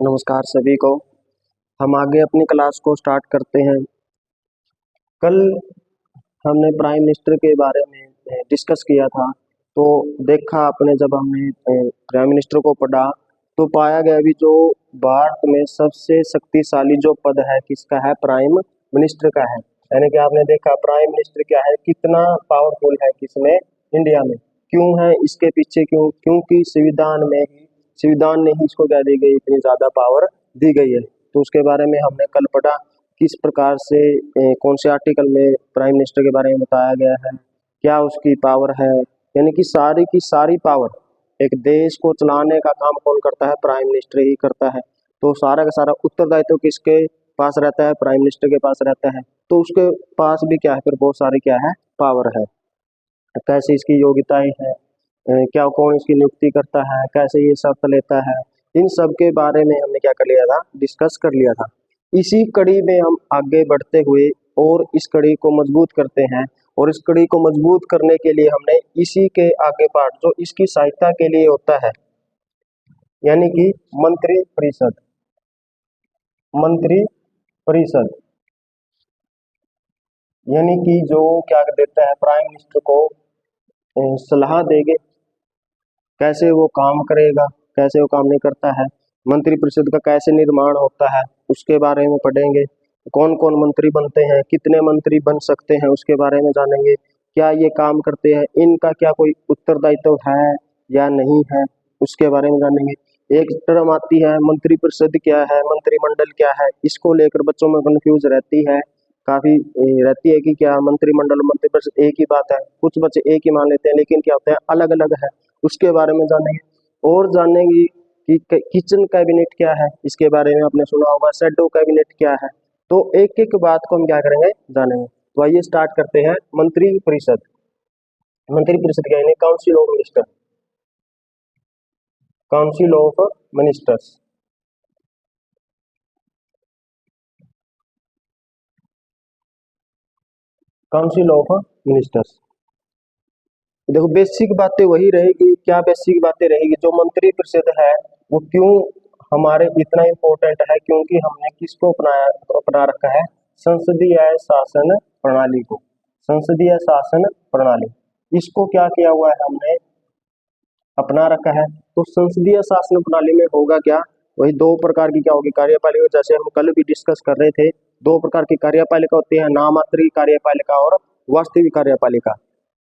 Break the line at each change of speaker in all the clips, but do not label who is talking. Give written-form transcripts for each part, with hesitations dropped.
नमस्कार सभी को। हम आगे अपनी क्लास को स्टार्ट करते हैं। कल हमने प्राइम मिनिस्टर के बारे में डिस्कस किया था। तो देखा आपने, जब हमने प्राइम मिनिस्टर को पढ़ा तो पाया गया भी जो भारत में सबसे शक्तिशाली जो पद है किसका है, प्राइम मिनिस्टर का है। यानी कि आपने देखा प्राइम मिनिस्टर क्या है, कितना पावरफुल है किसमें, इंडिया में। क्यों है इसके पीछे, क्योंकि संविधान ने ही इसको क्या दी गई, इतनी ज्यादा पावर दी गई है। तो उसके बारे में हमने कल पढ़ा किस प्रकार से कौन से आर्टिकल में प्राइम मिनिस्टर के बारे में बताया गया है, क्या उसकी पावर है। यानी कि सारी की सारी पावर एक देश को चलाने का काम कौन करता है, प्राइम मिनिस्टर ही करता है। तो सारा का सारा उत्तरदायित्व किसके पास रहता है, प्राइम मिनिस्टर के पास रहता है। तो उसके पास भी क्या है, फिर बहुत सारी क्या है, पावर है। कैसे इसकी योग्यताएं हैं, क्या कौन इसकी नियुक्ति करता है, कैसे ये शर्त लेता है, इन सब के बारे में हमने क्या कर लिया था, डिस्कस कर लिया था। इसी कड़ी में हम आगे बढ़ते हुए और इस कड़ी को मजबूत करते हैं। और इस कड़ी को मजबूत करने के लिए हमने इसी के आगे पार्ट जो इसकी सहायता के लिए होता है, यानी कि मंत्री परिषद। मंत्री परिषद यानी कि जो क्या देता है, प्राइम मिनिस्टर को सलाह देंगे कैसे वो काम करेगा, कैसे वो काम नहीं करता है। मंत्री परिषद का कैसे निर्माण होता है उसके बारे में पढ़ेंगे। कौन कौन मंत्री बनते हैं, कितने मंत्री बन सकते हैं उसके बारे में जानेंगे। क्या ये काम करते हैं, इनका क्या कोई उत्तरदायित्व है या नहीं है, उसके बारे में जानेंगे। एक टर्म आती है मंत्री परिषद क्या है, मंत्रिमंडल क्या है, इसको लेकर बच्चों में कंफ्यूज रहती है, काफी रहती है कि क्या मंत्रिमंडल और मंत्री परिषद एक ही बात है। कुछ बच्चे एक ही मान लेते हैं, लेकिन क्या होता है, अलग अलग है। उसके बारे में जानेंगे। और जानेंगे कि किचन कैबिनेट क्या है, इसके बारे में आपने सुना होगा। शैडो कैबिनेट क्या है। तो एक एक बात को हम क्या करेंगे, जानेंगे। तो आइए स्टार्ट करते हैं। मंत्री परिषद। मंत्री परिषद क्या है, council of minister. Council of ministers. Council of ministers. देखो बेसिक बातें वही रहेगी। क्या बेसिक बातें रहेगी, जो मंत्री परिषद है वो क्यों हमारे इतना इम्पोर्टेंट है, क्योंकि हमने किसको अपना रखा है, संसदीय शासन प्रणाली को। संसदीय शासन प्रणाली, इसको क्या किया हुआ है, हमने अपना रखा है। तो संसदीय शासन प्रणाली में होगा क्या, वही दो प्रकार की क्या होगी, कार्यपालिका। जैसे हम कल भी डिस्कस कर रहे थे, दो प्रकार की कार्यपालिका होती है, नामात्र कार्यपालिका और वास्तविक कार्यपालिका।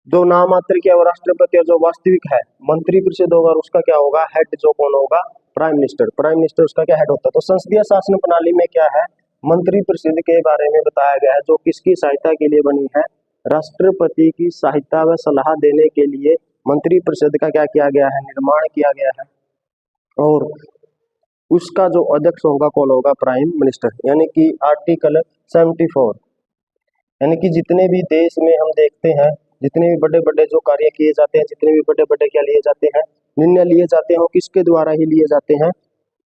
जो नामात्र की है वो राष्ट्रपति, और जो वास्तविक है मंत्री परिषद होगा, और उसका क्या होगा, हेड जो कौन होगा, प्राइम मिनिस्टर। प्राइम मिनिस्टर उसका क्या हेड होता है। तो संसदीय शासन प्रणाली में क्या है, मंत्री परिषद के बारे में बताया गया है, जो किसकी सहायता के लिए बनी है, राष्ट्रपति की सहायता व सलाह देने के लिए मंत्री परिषद का क्या किया गया है, निर्माण किया गया है। और उसका जो अध्यक्ष होगा कौन होगा, प्राइम मिनिस्टर। यानी कि आर्टिकल 74, यानी कि जितने भी देश में हम देखते हैं, जितने भी बड़े बड़े जो कार्य किए जाते हैं, जितने भी बड़े बड़े क्या लिए जाते हैं, निर्णय लिए जाते हैं, वो किसके द्वारा ही लिए जाते हैं,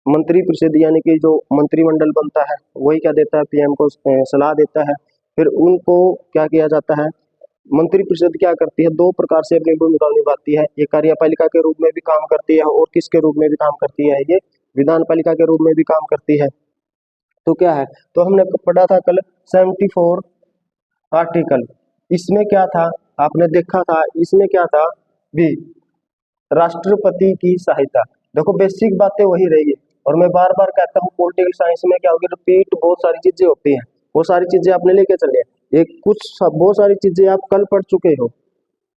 मंत्री परिषद। यानी कि जो मंत्रिमंडल बनता है वही क्या देता है, पीएम को सलाह देता है। फिर उनको क्या किया जाता है, मंत्री परिषद क्या करती है, दो प्रकार से अपनी भूमिका निभाती है। ये कार्यपालिका के रूप में भी काम करती है, और किसके रूप में भी काम करती है, ये विधान पालिका के रूप में भी काम करती है। तो क्या है, तो हमने पढ़ा था कल 74 आर्टिकल। इसमें क्या था, आपने देखा था, इसमें क्या था भी, राष्ट्रपति की सहायता। देखो बेसिक बातें वही रहेगी। और मैं बार बार कहता हूँ, पॉलिटिकल साइंस में क्या होगी, रिपीट बहुत सारी चीजें होती हैं। वो सारी चीजें आपने लेके चले, ये बहुत सारी चीजें आप कल पढ़ चुके हो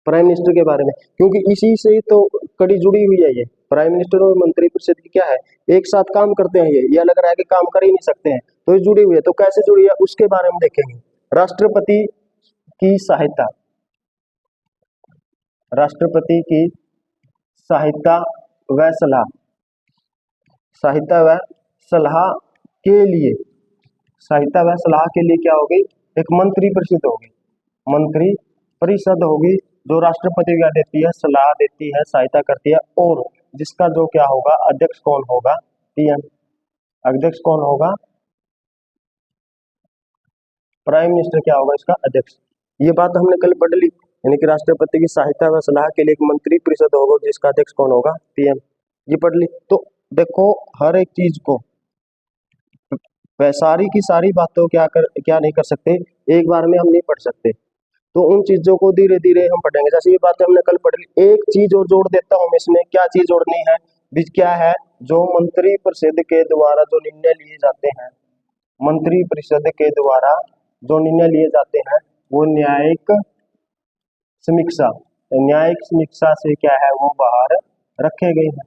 प्राइम मिनिस्टर के बारे में, क्योंकि इसी से ही तो कड़ी जुड़ी हुई है। ये प्राइम मिनिस्टर और मंत्री परिषद की क्या है, एक साथ काम करते हैं। ये लग रहा है कि काम कर ही नहीं सकते हैं, तो ये जुड़ी हुई है। तो कैसे जुड़ी है उसके बारे में देखेंगे। राष्ट्रपति की सहायता, राष्ट्रपति की सहायता व सलाह, सहायता व सलाह के लिए, सहायता व सलाह के लिए क्या होगी, एक मंत्री परिषद होगी। मंत्री परिषद होगी जो राष्ट्रपति क्या देती है, सलाह देती है, सहायता करती है। और जिसका जो क्या होगा, अध्यक्ष कौन होगा, पीएम। अध्यक्ष कौन होगा, प्राइम मिनिस्टर क्या होगा, इसका अध्यक्ष। ये बात हमने कल पढ़ ली। यानी कि राष्ट्रपति की सहायता व सलाह के लिए एक मंत्री परिषद होगा, जिसका अध्यक्ष कौन होगा, पीएम। ये पढ़ ली। तो देखो हर एक चीज को वह सारी की सारी बातों क्या नहीं कर सकते, एक बार में हम नहीं पढ़ सकते। तो उन चीजों को धीरे धीरे हम पढ़ेंगे। जैसे ये बातें हमने कल पढ़ ली, एक चीज और जोड़ देता हूँ मैं इसमें। क्या चीज जोड़नी है भी, क्या है, जो मंत्री परिषद के द्वारा जो निर्णय लिए जाते हैं, मंत्री परिषद के द्वारा जो निर्णय लिए जाते हैं वो न्यायिक समीक्षा, न्यायिक समीक्षा से क्या है वो बाहर रखे गए हैं।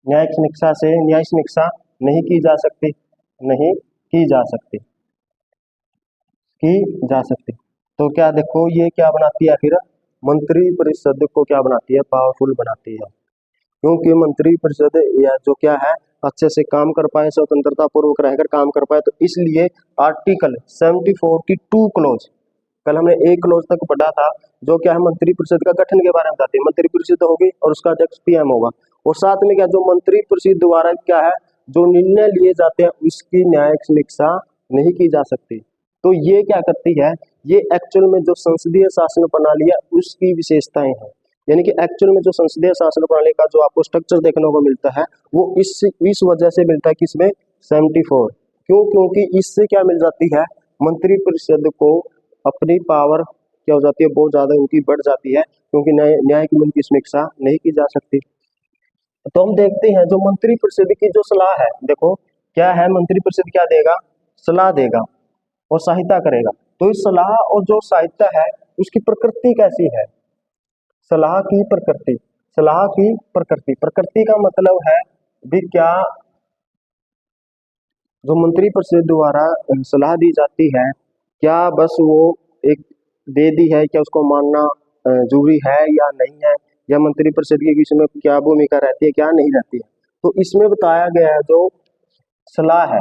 न्यायिक समीक्षा से, न्याय समीक्षा नहीं की जा सकती, नहीं की जा सकती, की जा सकती। तो क्या देखो ये क्या बनाती है फिर, मंत्री परिषद को क्या बनाती है, पावरफुल बनाती है। क्योंकि मंत्री परिषद या जो क्या है अच्छे से काम कर पाए, स्वतंत्रता पूर्वक रहकर काम कर पाए, तो इसलिए आर्टिकल 74 की 2 क्लोज, कल हमने एक क्लोज तक पढ़ा था, जो क्या है मंत्री परिषद का गठन के बारे में बताती है। मंत्री परिषद होगी और उसका अध्यक्ष पीएम होगा, और साथ में क्या, जो मंत्री परिषद द्वारा क्या है जो निर्णय लिए जाते हैं उसकी न्यायिक समीक्षा नहीं की जा सकती। तो ये क्या करती है, ये एक्चुअल में जो संसदीय शासन प्रणाली है उसकी विशेषताएं हैं। यानी कि एक्चुअल में जो संसदीय शासन प्रणाली का जो आपको स्ट्रक्चर देखने को मिलता है वो इस वजह से मिलता है किसमें, 74। क्यों, क्योंकि इससे क्या मिल जाती है, मंत्री परिषद को अपनी पावर क्या हो जाती है, बहुत ज्यादा उनकी बढ़ जाती है, क्योंकि न्यायिक मूल्य की समीक्षा नहीं की जा सकती। तो हम देखते हैं जो मंत्री परिषद की जो सलाह है, देखो क्या है, मंत्री परिषद क्या देगा, सलाह देगा और सहायता करेगा। तो इस सलाह और जो सहायता है उसकी प्रकृति कैसी है, सलाह की प्रकृति, सलाह की प्रकृति, प्रकृति का मतलब है भी क्या, जो मंत्री परिषद द्वारा सलाह दी जाती है, क्या बस वो एक दे दी है, क्या उसको मानना जरूरी है या नहीं है, या मंत्री परिषद की इसमें क्या भूमिका रहती है, क्या नहीं रहती है। तो इसमें बताया गया है जो सलाह है,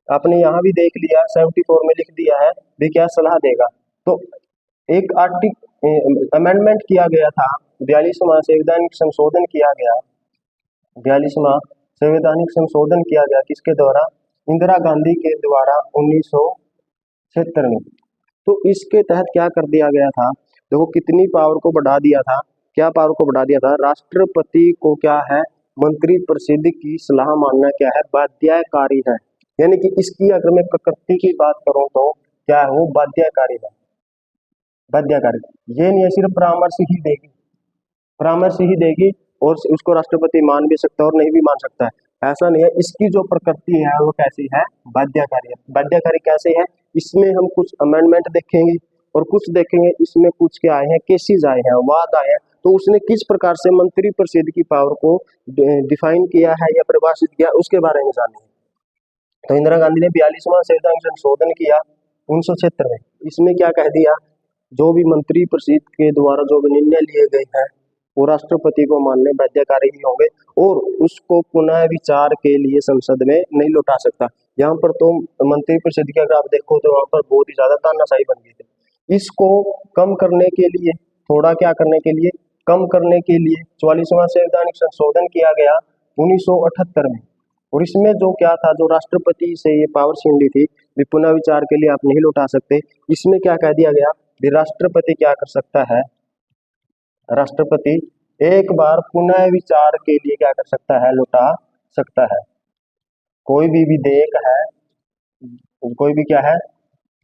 आपने यहाँ भी देख लिया 74 में लिख दिया है भी क्या सलाह देगा। तो एक आर्टिकल अमेंडमेंट किया गया था, 42वां संवैधानिक संशोधन किया गया, 42वां संवैधानिक संशोधन किया गया किसके द्वारा, इंदिरा गांधी के द्वारा 1976 में। तो इसके तहत क्या कर दिया गया था, देखो कितनी पावर को बढ़ा दिया था, क्या पावर को बढ़ा दिया था, राष्ट्रपति को क्या है मंत्री परिषद की सलाह मानना क्या है, बाध्यकारी है। यानी कि इसकी अगर मैं प्रकृति की बात करूं तो क्या है वो बाध्यकारी है, बाध्यकारी। ये नहीं है सिर्फ परामर्श ही देगी, परामर्श ही देगी और उसको राष्ट्रपति मान भी सकता है और नहीं भी मान सकता है, ऐसा नहीं है। इसकी जो प्रकृति है वो कैसी है, बाध्यकारी है। बाध्यकारी कैसे है, इसमें हम कुछ अमेंडमेंट देखेंगे और कुछ देखेंगे इसमें कुछ क्या आए हैं, केसेस आए हैं, वाद आए हैं, तो उसने किस प्रकार से मंत्री परिषद की पावर को डिफाइन किया है या परिभाषित किया उसके बारे में जानेंगे। तो इंदिरा गांधी ने 42वां संविधान संशोधन किया 1976 में। इसमें क्या कह दिया, जो भी मंत्री परिषद के द्वारा जो भी निर्णय लिए गए हैं वो राष्ट्रपति को मानने बाध्यकारी ही होंगे और उसको पुनः विचार के लिए संसद में नहीं लौटा सकता। यहाँ पर तो मंत्री परिषद की अगर आप देखो तो वहां पर बहुत ही ज्यादा तानाशाही बन गई थी। इसको कम करने के लिए, थोड़ा क्या करने के लिए, कम करने के लिए 44वां संवैधानिक संशोधन किया गया 1978 में। और इसमें जो क्या था, जो राष्ट्रपति से ये पावर छीन ली थी भी पुनः विचार के लिए आप नहीं लौटा सकते, इसमें क्या कह दिया गया भी राष्ट्रपति क्या कर सकता है, राष्ट्रपति एक बार पुनः विचार के लिए क्या कर सकता है, लौटा सकता है। कोई भी विधेयक है, कोई भी क्या है,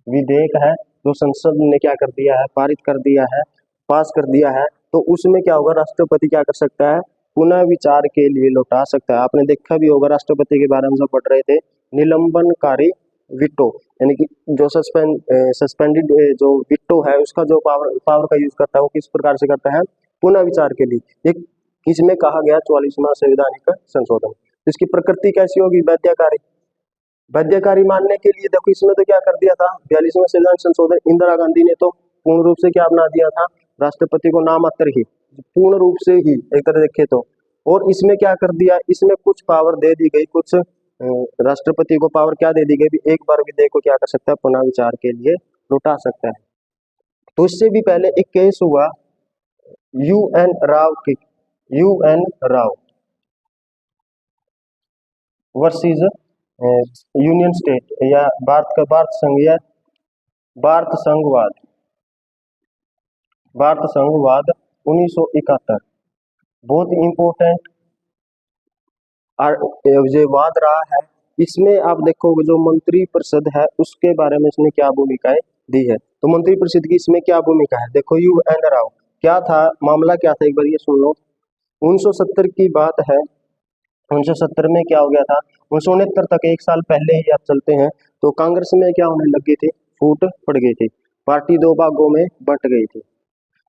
विधेयक है जो संसद ने क्या कर दिया है, पारित कर दिया है, पास कर दिया है, तो उसमें क्या होगा, राष्ट्रपति क्या कर सकता है, पुनः विचार के लिए लौटा सकता है। आपने देखा भी होगा राष्ट्रपति के बारे में जो पढ़ रहे थे, निलंबनकारी विटो, यानी कि जो सस्पेंडेड जो विटो है उसका जो पावर का यूज करता है वो किस प्रकार से करता है, पुनः विचार के लिए। एक इसमें कहा गया 44वां संवैधानिक संशोधन। इसकी प्रकृति कैसी होगी, बाध्यकारी। बाध्यकारी मानने के लिए देखो इसमें तो क्या कर दिया था, 42वां संविधान संशोधन इंदिरा गांधी ने तो पूर्ण रूप से क्या बना दिया था, राष्ट्रपति को नामात्र ही, पूर्ण रूप से ही एक तरह देखे तो। और इसमें क्या कर दिया, इसमें कुछ पावर दे दी गई, कुछ राष्ट्रपति को पावर क्या दे दी गई भी एक बार विधेयक को क्या कर सकता है, पुनः विचार के लिए लौटा सकता है। तो इससे भी पहले एक केस हुआ UN राव की, UN Rao versus union state या भारत संघ या भारत संघवाद, भारत संघवाद 1971। बहुत इंपॉर्टेंट ये वाद रहा है इसमें आप देखोगे जो मंत्री परिषद है उसके बारे में इसने क्या भूमिकाएं दी है। तो मंत्री परिषद की इसमें क्या भूमिका है, देखो UN राव क्या था, मामला क्या था, एक बार ये सुन लो। 1970 की बात है। 1970 में क्या हो गया था, 1969 तक, एक साल पहले ही आप चलते हैं, तो कांग्रेस में क्या होने लगी थी, फूट पड़ गई थी, पार्टी दो भागों में बंट गई थी।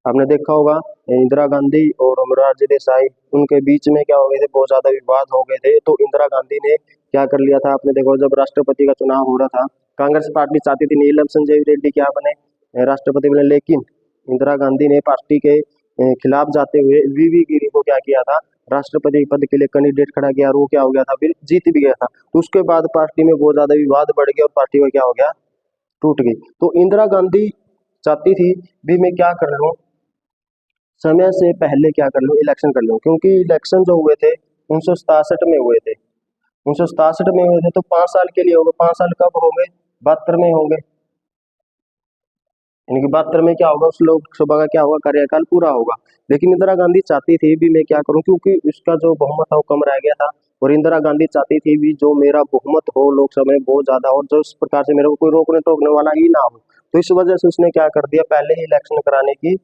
आपने देखा होगा इंदिरा गांधी और मोरारजी देसाई, उनके बीच में क्या हो गए थे, बहुत ज्यादा विवाद हो गए थे। तो इंदिरा गांधी ने क्या कर लिया था, आपने देखो जब राष्ट्रपति का चुनाव हो रहा था, कांग्रेस पार्टी चाहती थी नीलम संजय रेड्डी क्या बने, राष्ट्रपति बने, लेकिन इंदिरा गांधी ने पार्टी के खिलाफ जाते हुए वीवी गिरी को क्या किया था, राष्ट्रपति पद के लिए कैंडिडेट खड़ा किया, और वो क्या हो गया था, फिर जीत भी गया था। तो उसके बाद पार्टी में बहुत ज्यादा विवाद बढ़ गया और पार्टी में क्या हो गया, टूट गई। तो इंदिरा गांधी चाहती थी भी मैं क्या कर लूं, समय से पहले क्या कर लूं, इलेक्शन कर लूं, क्योंकि इलेक्शन जो हुए थे 1967 में हुए थे, 1967 में हुए थे, तो 5 साल के लिए हो गए। 5 साल कब हो गए, 72 में होंगे, यानी कि 72 में क्या होगा, उस लोकसभा का क्या होगा, कार्यकाल पूरा होगा। लेकिन इंदिरा गांधी चाहती थी भी मैं क्या करूं, क्योंकि उसका जो बहुमत था वो कम रह गया था, और इंदिरा गांधी चाहती थी भी जो मेरा बहुमत हो लोकसभा में बहुत ज्यादा, और जो इस प्रकार से मेरे को कोई रोकने टोकने वाला ही ना हो। तो इस वजह से उसने क्या कर दिया, पहले ही इलेक्शन कराने की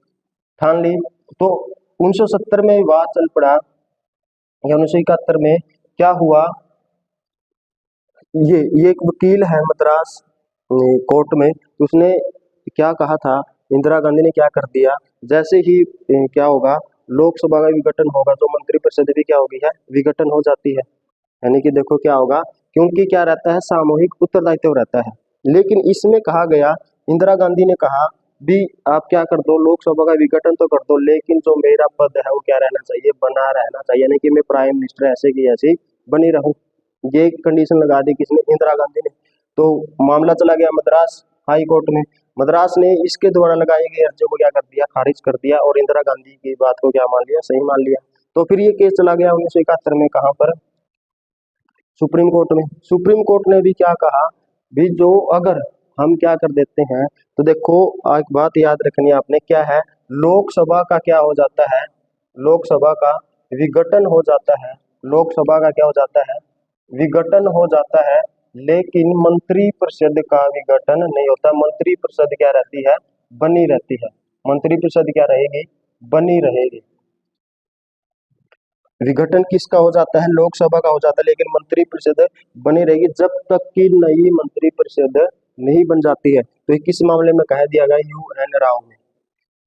ठान ली। तो 1970 में विवाद चल पड़ा, या 1971 में क्या हुआ, ये एक वकील है मद्रास कोर्ट में, तो उसने क्या कहा था, इंदिरा गांधी ने क्या कर दिया, जैसे ही क्या होगा, लोकसभा का विघटन होगा, तो मंत्रिपरिषद भी क्या होगी है, विघटन हो जाती है। यानी कि देखो क्या होगा, क्योंकि क्या रहता है, सामूहिक उत्तरदायित्व रहता है। लेकिन इसमें कहा गया, इंदिरा गांधी ने कहा भी आप क्या कर दो, लोकसभा का विघटन तो कर दो, लेकिन जो मेरा पद है वो क्या रहना चाहिए, बना रहना चाहिए, यानी कि मैं प्राइम मिनिस्टर ऐसे की ऐसी बनी रहूं। ये कंडीशन लगा दी किसने, इंदिरा गांधी ने। तो मामला चला गया मद्रास हाई कोर्ट में। मद्रास ने इसके द्वारा लगाई गई अर्जी को क्या कर दिया, खारिज कर दिया, और इंदिरा गांधी की बात को क्या मान लिया, सही मान लिया। तो फिर ये केस चला गया 1971 में, कहां पर, सुप्रीम कोर्ट में। सुप्रीम कोर्ट ने भी क्या कहा, भी जो अगर हम क्या कर देते हैं, तो देखो एक बात याद रखनी है आपने, क्या है, लोकसभा का क्या हो जाता है, लोकसभा का विघटन हो जाता है, लोकसभा का क्या हो जाता है, विघटन हो जाता है, लेकिन मंत्री परिषद का विघटन नहीं होता। मंत्री परिषद क्या रहती है, बनी रहती है। मंत्री परिषद क्या रहेगी, बनी रहेगी। विघटन किसका हो जाता है, लोकसभा का हो जाता है, लेकिन मंत्री परिषद बनी रहेगी जब तक कि नई मंत्री परिषद नहीं बन जाती है। तो ये किस मामले में कह दिया गया, UN राव में,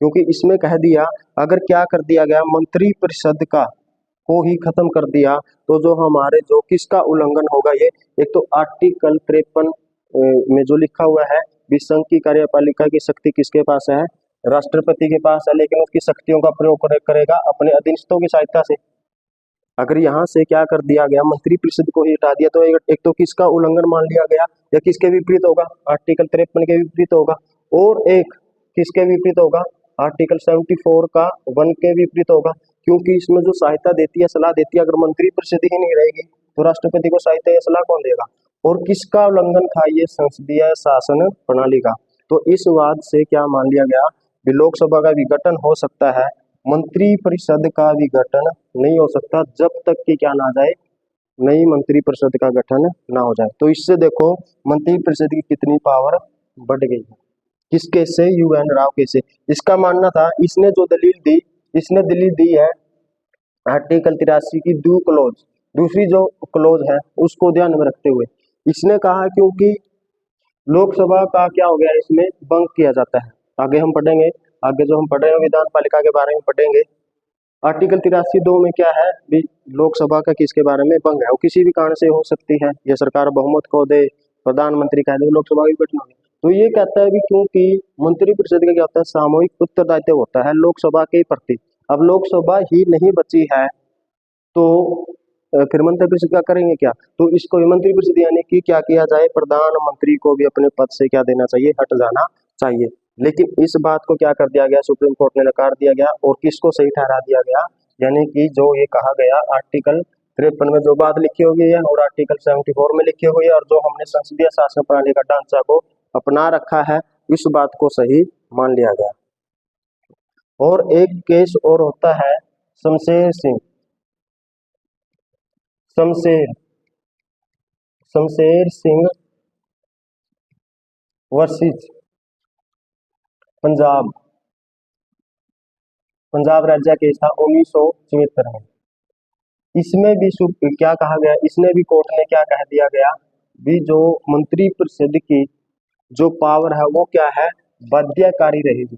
क्योंकि इसमें कह दिया अगर क्या कर दिया गया, मंत्री परिषद का को ही खत्म कर दिया, तो जो हमारे जो किसका उल्लंघन होगा, ये एक तो आर्टिकल 53 में जो लिखा हुआ है, विसंघ की कार्यपालिका की शक्ति किसके पास है, राष्ट्रपति के पास है, लेकिन उसकी शक्तियों का प्रयोग करेगा अपने अधीनस्थों की सहायता से। अगर यहाँ से क्या कर दिया गया, मंत्री परिषद को ही हटा दिया, तो एक तो किसका उल्लंघन मान लिया गया, या किसके विपरीत होगा, आर्टिकल 53 के विपरीत होगा, और एक किसके विपरीत होगा, आर्टिकल 74 का 1 के विपरीत होगा। क्योंकि इसमें जो सहायता देती है, सलाह देती है, अगर मंत्री परिषद ही नहीं रहेगी तो राष्ट्रपति को सहायता या सलाह कौन देगा। और किसका उल्लंघन था, ये संसदीय शासन प्रणाली का। तो इस वाद से क्या मान लिया गया कि लोकसभा का विघटन हो सकता है, मंत्री परिषद का विघटन नहीं हो सकता, जब तक कि क्या ना जाए, नई मंत्री परिषद का गठन ना हो जाए। तो इससे देखो मंत्री परिषद की कितनी पावर बढ़ गई है, किसके से, UN राव के से। इसका मानना था, इसने जो दलील दी, इसने दलील दी है आर्टिकल 83 की दो क्लोज, दूसरी जो क्लोज है उसको ध्यान में रखते हुए इसने कहा, क्योंकि लोकसभा का क्या हो गया, इसमें भंग किया जाता है। आगे हम पढ़ेंगे, आगे जो हम पढ़ रहे हैं विधान पालिका के बारे में पढ़ेंगे। आर्टिकल 83(2) में क्या है भी, लोकसभा का किसके बारे में भंग है, वो किसी भी कारण से हो सकती है, या सरकार बहुमत खो दे, प्रधानमंत्री कह दे, लोकसभा की गठन होगी। तो ये कहता है भी क्योंकि मंत्री परिषद का क्या होता है, सामूहिक उत्तरदायित्व होता है लोकसभा के प्रति। अब लोकसभा ही नहीं बची है, तो फिर मंत्री परिषद का करेंगे क्या, तो इसको मंत्री परिषद यानी कि क्या किया जाए, प्रधानमंत्री को भी अपने पद से क्या देना चाहिए, हट जाना चाहिए। लेकिन इस बात को क्या कर दिया गया, सुप्रीम कोर्ट ने नकार दिया गया, और किसको सही ठहरा दिया गया, यानी कि जो ये कहा गया आर्टिकल 53 में जो बात लिखी हुई है, और आर्टिकल 74 में लिखी हुई है, और जो हमने संसदीय शासन प्रणाली का ढांचा को अपना रखा है, इस बात को सही मान लिया गया। और एक केस और होता है शमशेर सिंह, शमशेर शमशेर सिंह वर्सेस पंजाब, पंजाब राज्य केस था 1974 में। इसमें भी क्या कहा गया, इसने भी कोर्ट ने क्या कह दिया गया भी जो मंत्री परिषद की जो पावर है वो क्या है, बाध्यकारी रहेगी।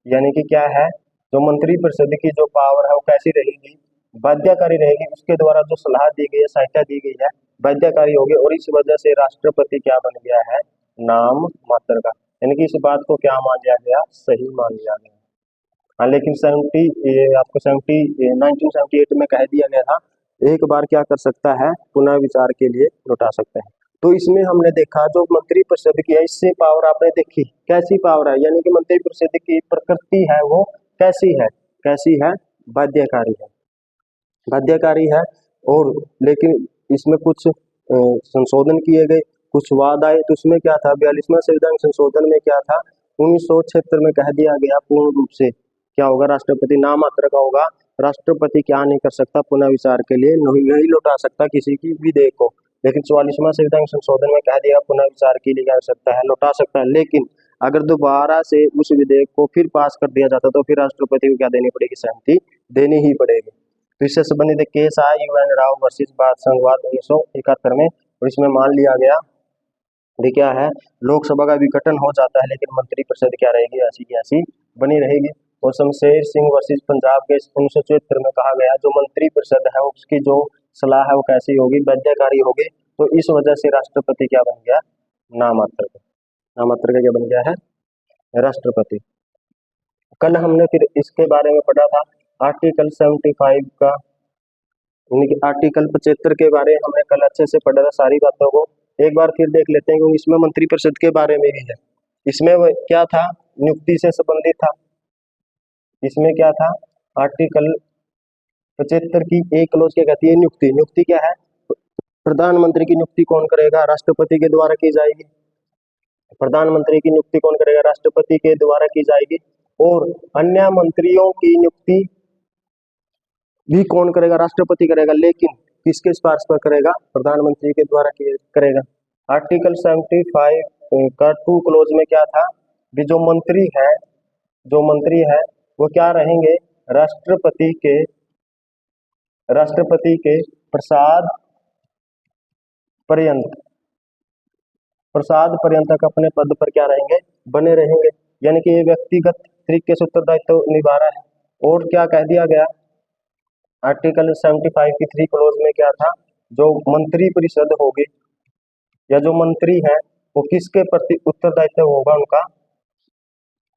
यानी कि क्या है, जो मंत्री परिषद की जो पावर है वो कैसी रहेगी, बाध्यकारी रहेगी। उसके द्वारा जो सलाह दी गई है, सहायता दी गई है, बाध्यकारी होगी। और इस वजह से राष्ट्रपति क्या बन गया है, नाम मात्र का। यानी कि इस बात को क्या मान लिया गया, सही मान लिया गया। हाँ, लेकिन आपको 1978 में कह दिया गया था एक बार क्या कर सकता है, पुनः विचार के लिए लौटा सकते हैं। तो इसमें हमने देखा जो मंत्री परिषद की है, इससे पावर आपने देखी कैसी पावर है, यानी कि मंत्री परिषद की प्रकृति है वो कैसी है, कैसी है, बाध्यकारी है, बाध्यकारी है। और लेकिन इसमें कुछ संशोधन किए गए, कुछ वाद आए। तो उसमें क्या था, 42वां संविधान संशोधन में क्या था, 1976 में कह दिया गया पूर्ण रूप से क्या होगा, राष्ट्रपति नाम मात्र का होगा। राष्ट्रपति क्या नहीं कर सकता, पुनः विचार के लिए नहीं लौटा सकता किसी की विधेयक को। लेकिन 44वां संविधान संशोधन में कह दिया पुनः विचार के लिए क्या कर सकता है, लौटा सकता है। लेकिन अगर दोबारा से उस विधेयक को फिर पास कर दिया जाता तो फिर राष्ट्रपति को क्या देनी पड़ेगी, सहमति देनी ही पड़ेगी। तो इससे संबंधित केस आया UN राव वर्सेस भारत संघवाद 1971 में। और इसमें मान लिया गया भी क्या है, लोकसभा का विघटन हो जाता है लेकिन मंत्री परिषद क्या रहेगी, ऐसी की ऐसी बनी रहेगी। और शमशेर सिंह वर्सेस पंजाब के 1974 में कहा गया जो मंत्री परिषद है उसकी जो सलाह है वो कैसी होगी, बाध्यकारी होगी। तो इस वजह से राष्ट्रपति क्या बन गया, नामात्र का, नामात्र का क्या बन गया है, राष्ट्रपति। कल हमने फिर इसके बारे में पढ़ा था आर्टिकल 75 का, यानी कि आर्टिकल 75 के बारे में हमने कल अच्छे से पढ़ा था। सारी बातों को एक बार फिर देख लेते हैं क्योंकि इसमें मंत्री परिषद के बारे में भी है। इसमें क्या था, नियुक्ति से संबंधित था। इसमें क्या था, आर्टिकल 75 की एक क्लॉज क्या कहती है, नियुक्ति। नियुक्ति क्या है, प्रधानमंत्री की नियुक्ति कौन करेगा, राष्ट्रपति के द्वारा की जाएगी। प्रधानमंत्री की नियुक्ति कौन करेगा, राष्ट्रपति के द्वारा की जाएगी। और अन्य मंत्रियों की नियुक्ति भी कौन करेगा, राष्ट्रपति करेगा। लेकिन किसके सिफारिश पर करेगा, प्रधानमंत्री के द्वारा करेगा। आर्टिकल 75 का 2 क्लोज में क्या था भी जो मंत्री है, जो मंत्री है वो क्या रहेंगे, राष्ट्रपति के प्रसाद पर्यंत तक अपने पद पर क्या रहेंगे, बने रहेंगे। यानी कि ये व्यक्तिगत तरीके से उत्तरदायित्व निभा रहा है। और क्या कह दिया गया, आर्टिकल 75 की 3 क्लोज में क्या था, जो मंत्री परिषद होगी या जो मंत्री है वो किसके प्रति उत्तरदायित्व होगा, उनका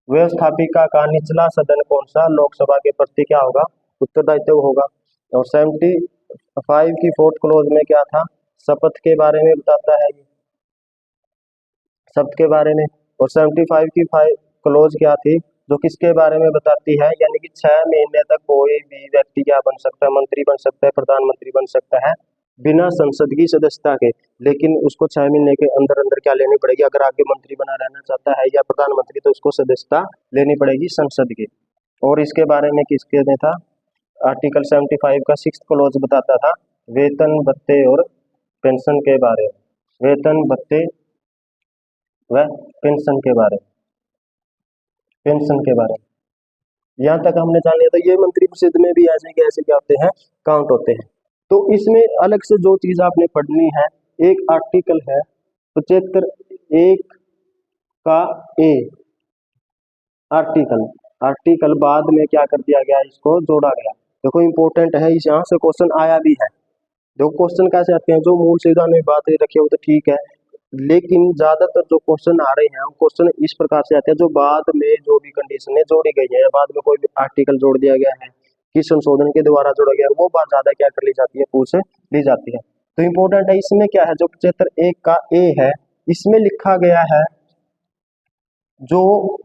व्यवस्थापिका का निचला सदन कौन सा, लोकसभा के प्रति क्या होगा, उत्तरदायित्व होगा। और 75 की 4th क्लोज में क्या था, शपथ के बारे में बताता है, शपथ के बारे में। और 75 की 5 क्लोज क्या थी, जो किसके बारे में बताती है, यानी कि 6 महीने तक कोई भी व्यक्ति क्या बन सकता है, मंत्री बन सकता है, प्रधानमंत्री बन सकता है बिना संसद की सदस्यता के। लेकिन उसको 6 महीने के अंदर अंदर क्या लेनी पड़ेगी, अगर आगे मंत्री बना रहना चाहता है या प्रधानमंत्री तो उसको सदस्यता लेनी पड़ेगी संसद की। और इसके बारे में किसके में था, आर्टिकल 75 का 6th क्लोज बताता था वेतन भत्ते और पेंशन के बारे में, वेतन भत्ते व पेंशन के बारे में, पेंशन के बारे में। यहाँ तक हमने जान लिया। तो ये मंत्री परिषद में भी ऐसे कैसे क्या होते हैं, काउंट होते हैं। तो इसमें अलग से जो चीज आपने पढ़नी है, एक आर्टिकल है 75 1 का ए, आर्टिकल बाद में क्या कर दिया गया, इसको जोड़ा गया। देखो इंपॉर्टेंट है, इस यहाँ से क्वेश्चन आया भी है। देखो क्वेश्चन कैसे आते हैं, जो मूल संविधान में बात रखी हो तो ठीक है, लेकिन ज्यादातर जो क्वेश्चन आ रहे हैं वो क्वेश्चन इस प्रकार से आते हैं जो बाद में जो भी कंडीशन जोड़ी गई है, बाद में कोई भी आर्टिकल जोड़ दिया गया है, किस संशोधन के द्वारा जोड़ा गया है, वो बात ज्यादा क्या कर ली जाती है, पूछ ली जाती है। तो इम्पोर्टेंट है, इसमें क्या है, जो 75 1 का ए है, इसमें लिखा गया है जो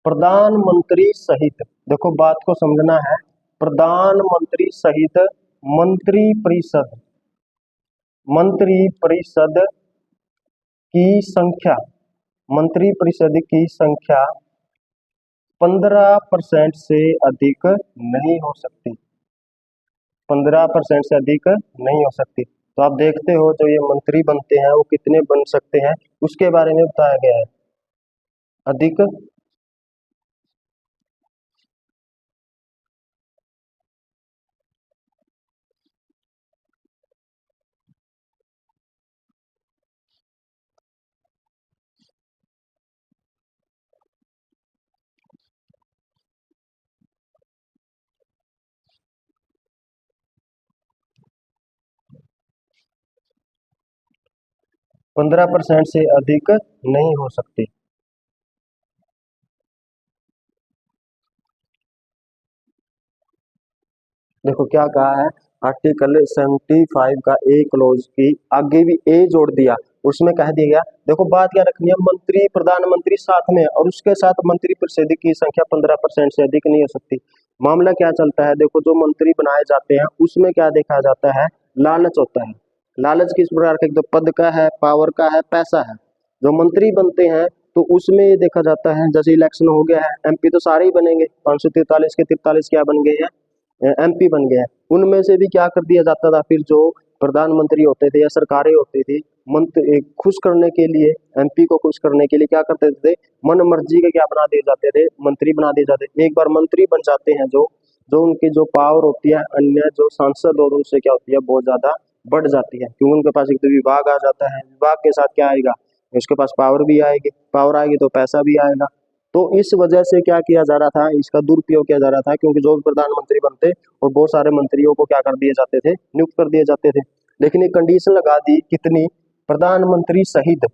प्रधानमंत्री सहित, देखो बात को समझना है, प्रधानमंत्री सहित मंत्री परिषद की संख्या 15% से अधिक नहीं हो सकती। 15% से अधिक नहीं हो सकती। तो आप देखते हो जो ये मंत्री बनते हैं वो कितने बन सकते हैं, उसके बारे में बताया गया है। अधिक 15% से अधिक नहीं हो सकती। देखो क्या कहा है, आर्टिकल 75 का ए क्लोज की आगे भी ए जोड़ दिया, उसमें कह दिया गया। देखो बात क्या रखनी है, मंत्री प्रधानमंत्री साथ में है और उसके साथ मंत्री परिषद की संख्या 15% से अधिक नहीं हो सकती। मामला क्या चलता है, देखो जो मंत्री बनाए जाते हैं उसमें क्या देखा जाता है, लालच होता है। लालच किस प्रकार का, एक तो पद का है, पावर का है, पैसा है। जो मंत्री बनते हैं तो उसमें ये देखा जाता है, जैसे इलेक्शन हो गया है, एमपी तो सारे ही बनेंगे, 543 के 43 क्या बन गए हैं, एमपी बन गया है। उनमें से भी क्या कर दिया जाता था, फिर जो प्रधानमंत्री होते थे या सरकारें होती थी, मंत्री खुश करने के लिए, एमपी को खुश करने के लिए क्या करते थे, मन मर्जी के क्या बना दिए जाते थे, मंत्री बना दिए जाते थे। एक बार मंत्री बन जाते हैं जो जो उनकी जो पावर होती है, अन्य जो सांसद और उनसे क्या होती है, बहुत ज्यादा बढ़ जाती है, क्योंकि उनके पास एक तो विभाग आ जाता है, विभाग के साथ क्या आएगा, उसके पास पावर भी आएगी, पावर आएगी तो पैसा भी आएगा। तो इस वजह से क्या किया जा रहा था, इसका दुरुपयोग किया जा रहा था, क्योंकि जो भी प्रधानमंत्री बनते और बहुत सारे मंत्रियों को क्या कर दिए जाते थे, नियुक्त कर दिए जाते थे। लेकिन एक कंडीशन लगा दी, कितनी, प्रधानमंत्री सहित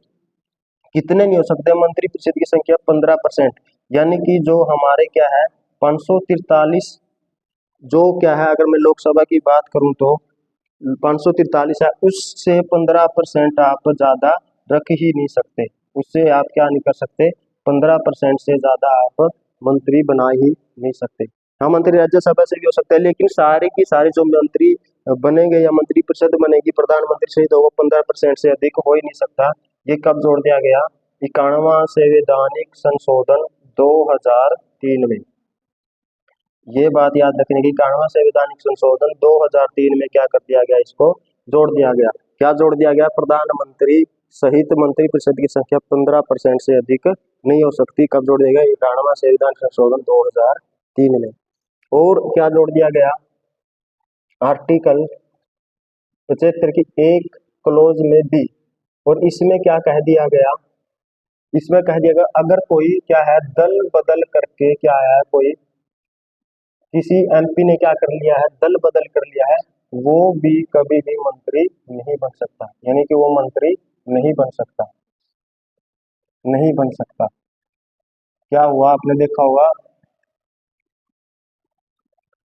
कितने नहीं हो सकते, मंत्री परिषद की संख्या 15%। यानी कि जो हमारे क्या है, 543, जो क्या है, अगर मैं लोकसभा की बात करूं तो 543 है, उससे 15% आप ज्यादा रख ही नहीं सकते। उससे आप क्या नहीं कर सकते, 15% से ज्यादा आप मंत्री बना ही नहीं सकते। हाँ, मंत्री राज्यसभा से भी हो सकता है, लेकिन सारे की सारे जो मंत्री बनेंगे या मंत्री परिषद बनेगी प्रधानमंत्री से, तो वो 15% से अधिक हो ही नहीं सकता। ये कब जोड़ दिया गया, 91वां संवैधानिक संशोधन 2003 में। ये बात याद रखने की, 91वां संवैधानिक संशोधन 2003 में क्या कर दिया गया, इसको जोड़ दिया गया। क्या जोड़ दिया गया, प्रधानमंत्री सहित मंत्री परिषद की संख्या 15% से अधिक नहीं हो सकती। कब जोड़ दिया गया, 91वां संविधान संशोधन 2003 में। और क्या जोड़ दिया गया, आर्टिकल 75 की एक क्लोज में भी, और इसमें क्या कह दिया गया, इसमें कह दिया गया अगर कोई क्या है, दल बदल करके क्या है, कोई किसी एमपी ने क्या कर लिया है, दल बदल कर लिया है, वो भी कभी भी मंत्री नहीं बन सकता। यानी कि वो मंत्री नहीं बन सकता, नहीं बन सकता। क्या हुआ, आपने देखा होगा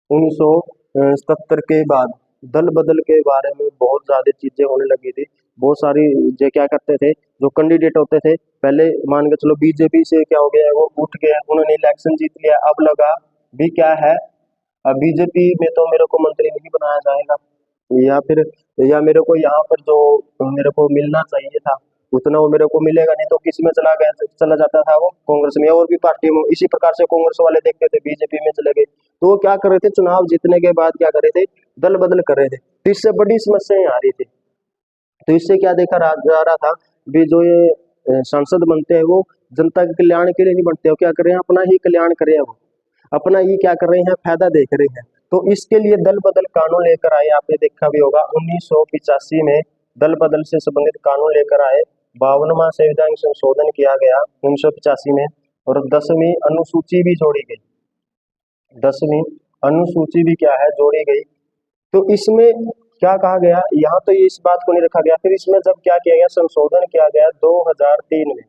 1977 के बाद दल बदल के बारे में बहुत ज्यादा चीजें होने लगी थी। बहुत सारी जो क्या करते थे, जो कैंडिडेट होते थे, पहले मान के चलो बीजेपी से क्या हो गया है, वो उठ गए, उन्होंने इलेक्शन जीत लिया, अब लगा भी क्या है, बीजेपी में तो मेरे को मंत्री नहीं बनाया जाएगा, या फिर या मेरे को यहाँ पर जो मेरे को मिलना चाहिए था उतना वो मेरे को मिलेगा नहीं, तो किस में चला गया, चला जाता था वो कांग्रेस में, और भी पार्टी में। इसी प्रकार से कांग्रेस वाले देखते थे, बीजेपी में चले गए। तो वो क्या कर रहे थे, चुनाव जीतने के बाद क्या कर रहे थे, दल बदल कर रहे थे। तो इससे बड़ी समस्याएं आ रही थी। तो इससे क्या देखा जा रहा था, भी जो ये सांसद बनते हैं वो जनता के कल्याण के लिए नहीं बनते, वो क्या कर रहे हैं, अपना ही कल्याण कर रहे हैं, वो अपना ही क्या कर रहे हैं, फायदा देख रहे हैं। तो इसके लिए दल बदल कानून लेकर आए, आपने देखा भी होगा 1985 में दल बदल से संबंधित कानून लेकर आए। 52वां संविधान संशोधन किया गया 1985 में, और 10वीं अनुसूची भी जोड़ी गई, 10वीं अनुसूची भी क्या है, जोड़ी गई। तो इसमें क्या कहा गया, यहाँ तो ये इस बात को नहीं रखा गया, फिर इसमें जब क्या किया गया, संशोधन किया गया 2003 में,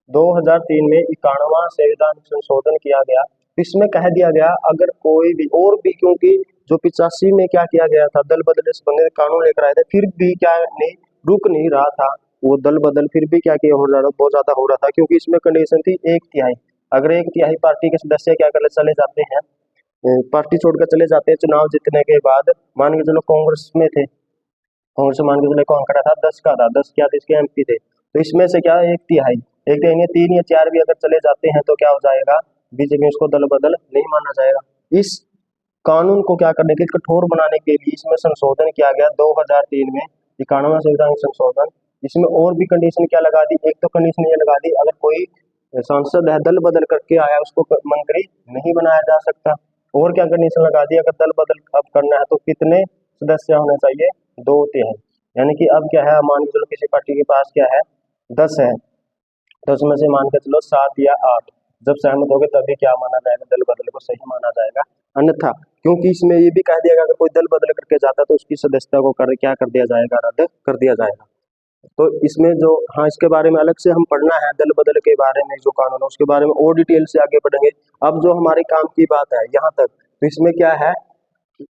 2003 में 91वां संविधान संशोधन किया गया। इसमें कह दिया गया अगर कोई भी, और भी, क्योंकि जो 85 में क्या किया गया था, दल बदल से संबंधित कानून लेकर आए थे, फिर भी क्या नहीं, रुक नहीं रहा था वो दल बदल, फिर भी क्या किया, हो रहा था, बहुत ज्यादा हो रहा था, क्योंकि इसमें कंडीशन थी 1/3। अगर 1/3 पार्टी के सदस्य क्या कर चले जाते हैं, पार्टी छोड़कर चले जाते हैं चुनाव जीतने के बाद, मान के चलो कांग्रेस में थे, कांग्रेस मान के चलो कौन खड़ा था, 10 का था, 10 क्या थे, इसके एमपी थे, तो इसमें से क्या 1/3, एक तिहाई 3 या 4 भी अगर चले जाते हैं तो क्या हो जाएगा, बीजेपी उसको दल बदल नहीं माना जाएगा। इस कानून को क्या करने के कठोर बनाने के लिए इसमें संशोधन किया गया 2003 में, 91वां संविधान संशोधन। इसमें और भी कंडीशन क्या लगा दी, एक तो कंडीशन ये लगा दी, अगर कोई सांसद है दल बदल करके आया उसको मंत्री नहीं बनाया जा सकता। और क्या कंडीशन लगा दी, अगर दल बदल अब करना है तो कितने सदस्य होने चाहिए, 2/3। यानी कि अब क्या है, मान के चलो किसी पार्टी के पास क्या है 10 है, तो उसमें से मान के चलो 7 या 8 जब सहमत हो गए तभी क्या माना जाएगा, दल बदल को सही माना जाएगा। अन्यथा, क्योंकि इसमें ये भी कह दिया गया अगर कोई दल बदल करके जाता तो उसकी सदस्यता को क्या कर दिया जाएगा, रद्द कर दिया जाएगा। तो इसमें जो, हाँ, इसके बारे में अलग से हम पढ़ना है, दल बदल के बारे में जो कानून है उसके बारे में और डिटेल से आगे बढ़ेंगे। अब जो हमारे काम की बात है यहाँ तक, तो इसमें क्या है,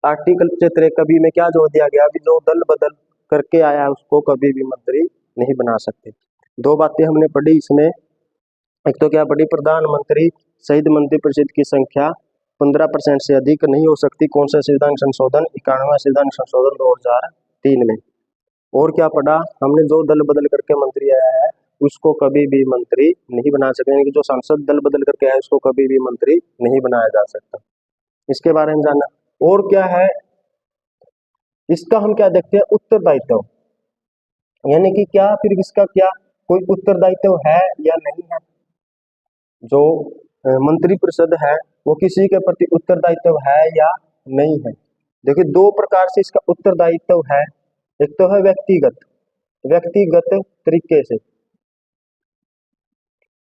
आर्टिकल 73 में क्या जोड़ दिया गया, अभी जो दल बदल करके आया है उसको कभी भी मंत्री नहीं बना सकते। दो बातें हमने पढ़ी इसमें, एक तो क्या पढ़ी, प्रधानमंत्री सहित मंत्रिपरिषद की संख्या 15% से अधिक नहीं हो सकती, कौन सा संविधान संशोधन, 91वां संविधान संशोधन 2003 में। और क्या पढ़ा हमने, जो दल बदल करके मंत्री आया है उसको कभी भी मंत्री नहीं बना सकते, यानी कि जो सांसद दल बदल करके आया है उसको कभी भी मंत्री नहीं बनाया जा सकता। इसके बारे में जानना। और क्या है इसका, हम क्या देखते हैं, उत्तरदायित्व, यानी कि क्या फिर इसका क्या कोई उत्तरदायित्व है या नहीं है। जो मंत्रिपरिषद है वो किसी के प्रति उत्तरदायित्व है या नहीं है। देखिए, दो प्रकार से इसका उत्तरदायित्व है। एक तो है व्यक्तिगत तरीके से।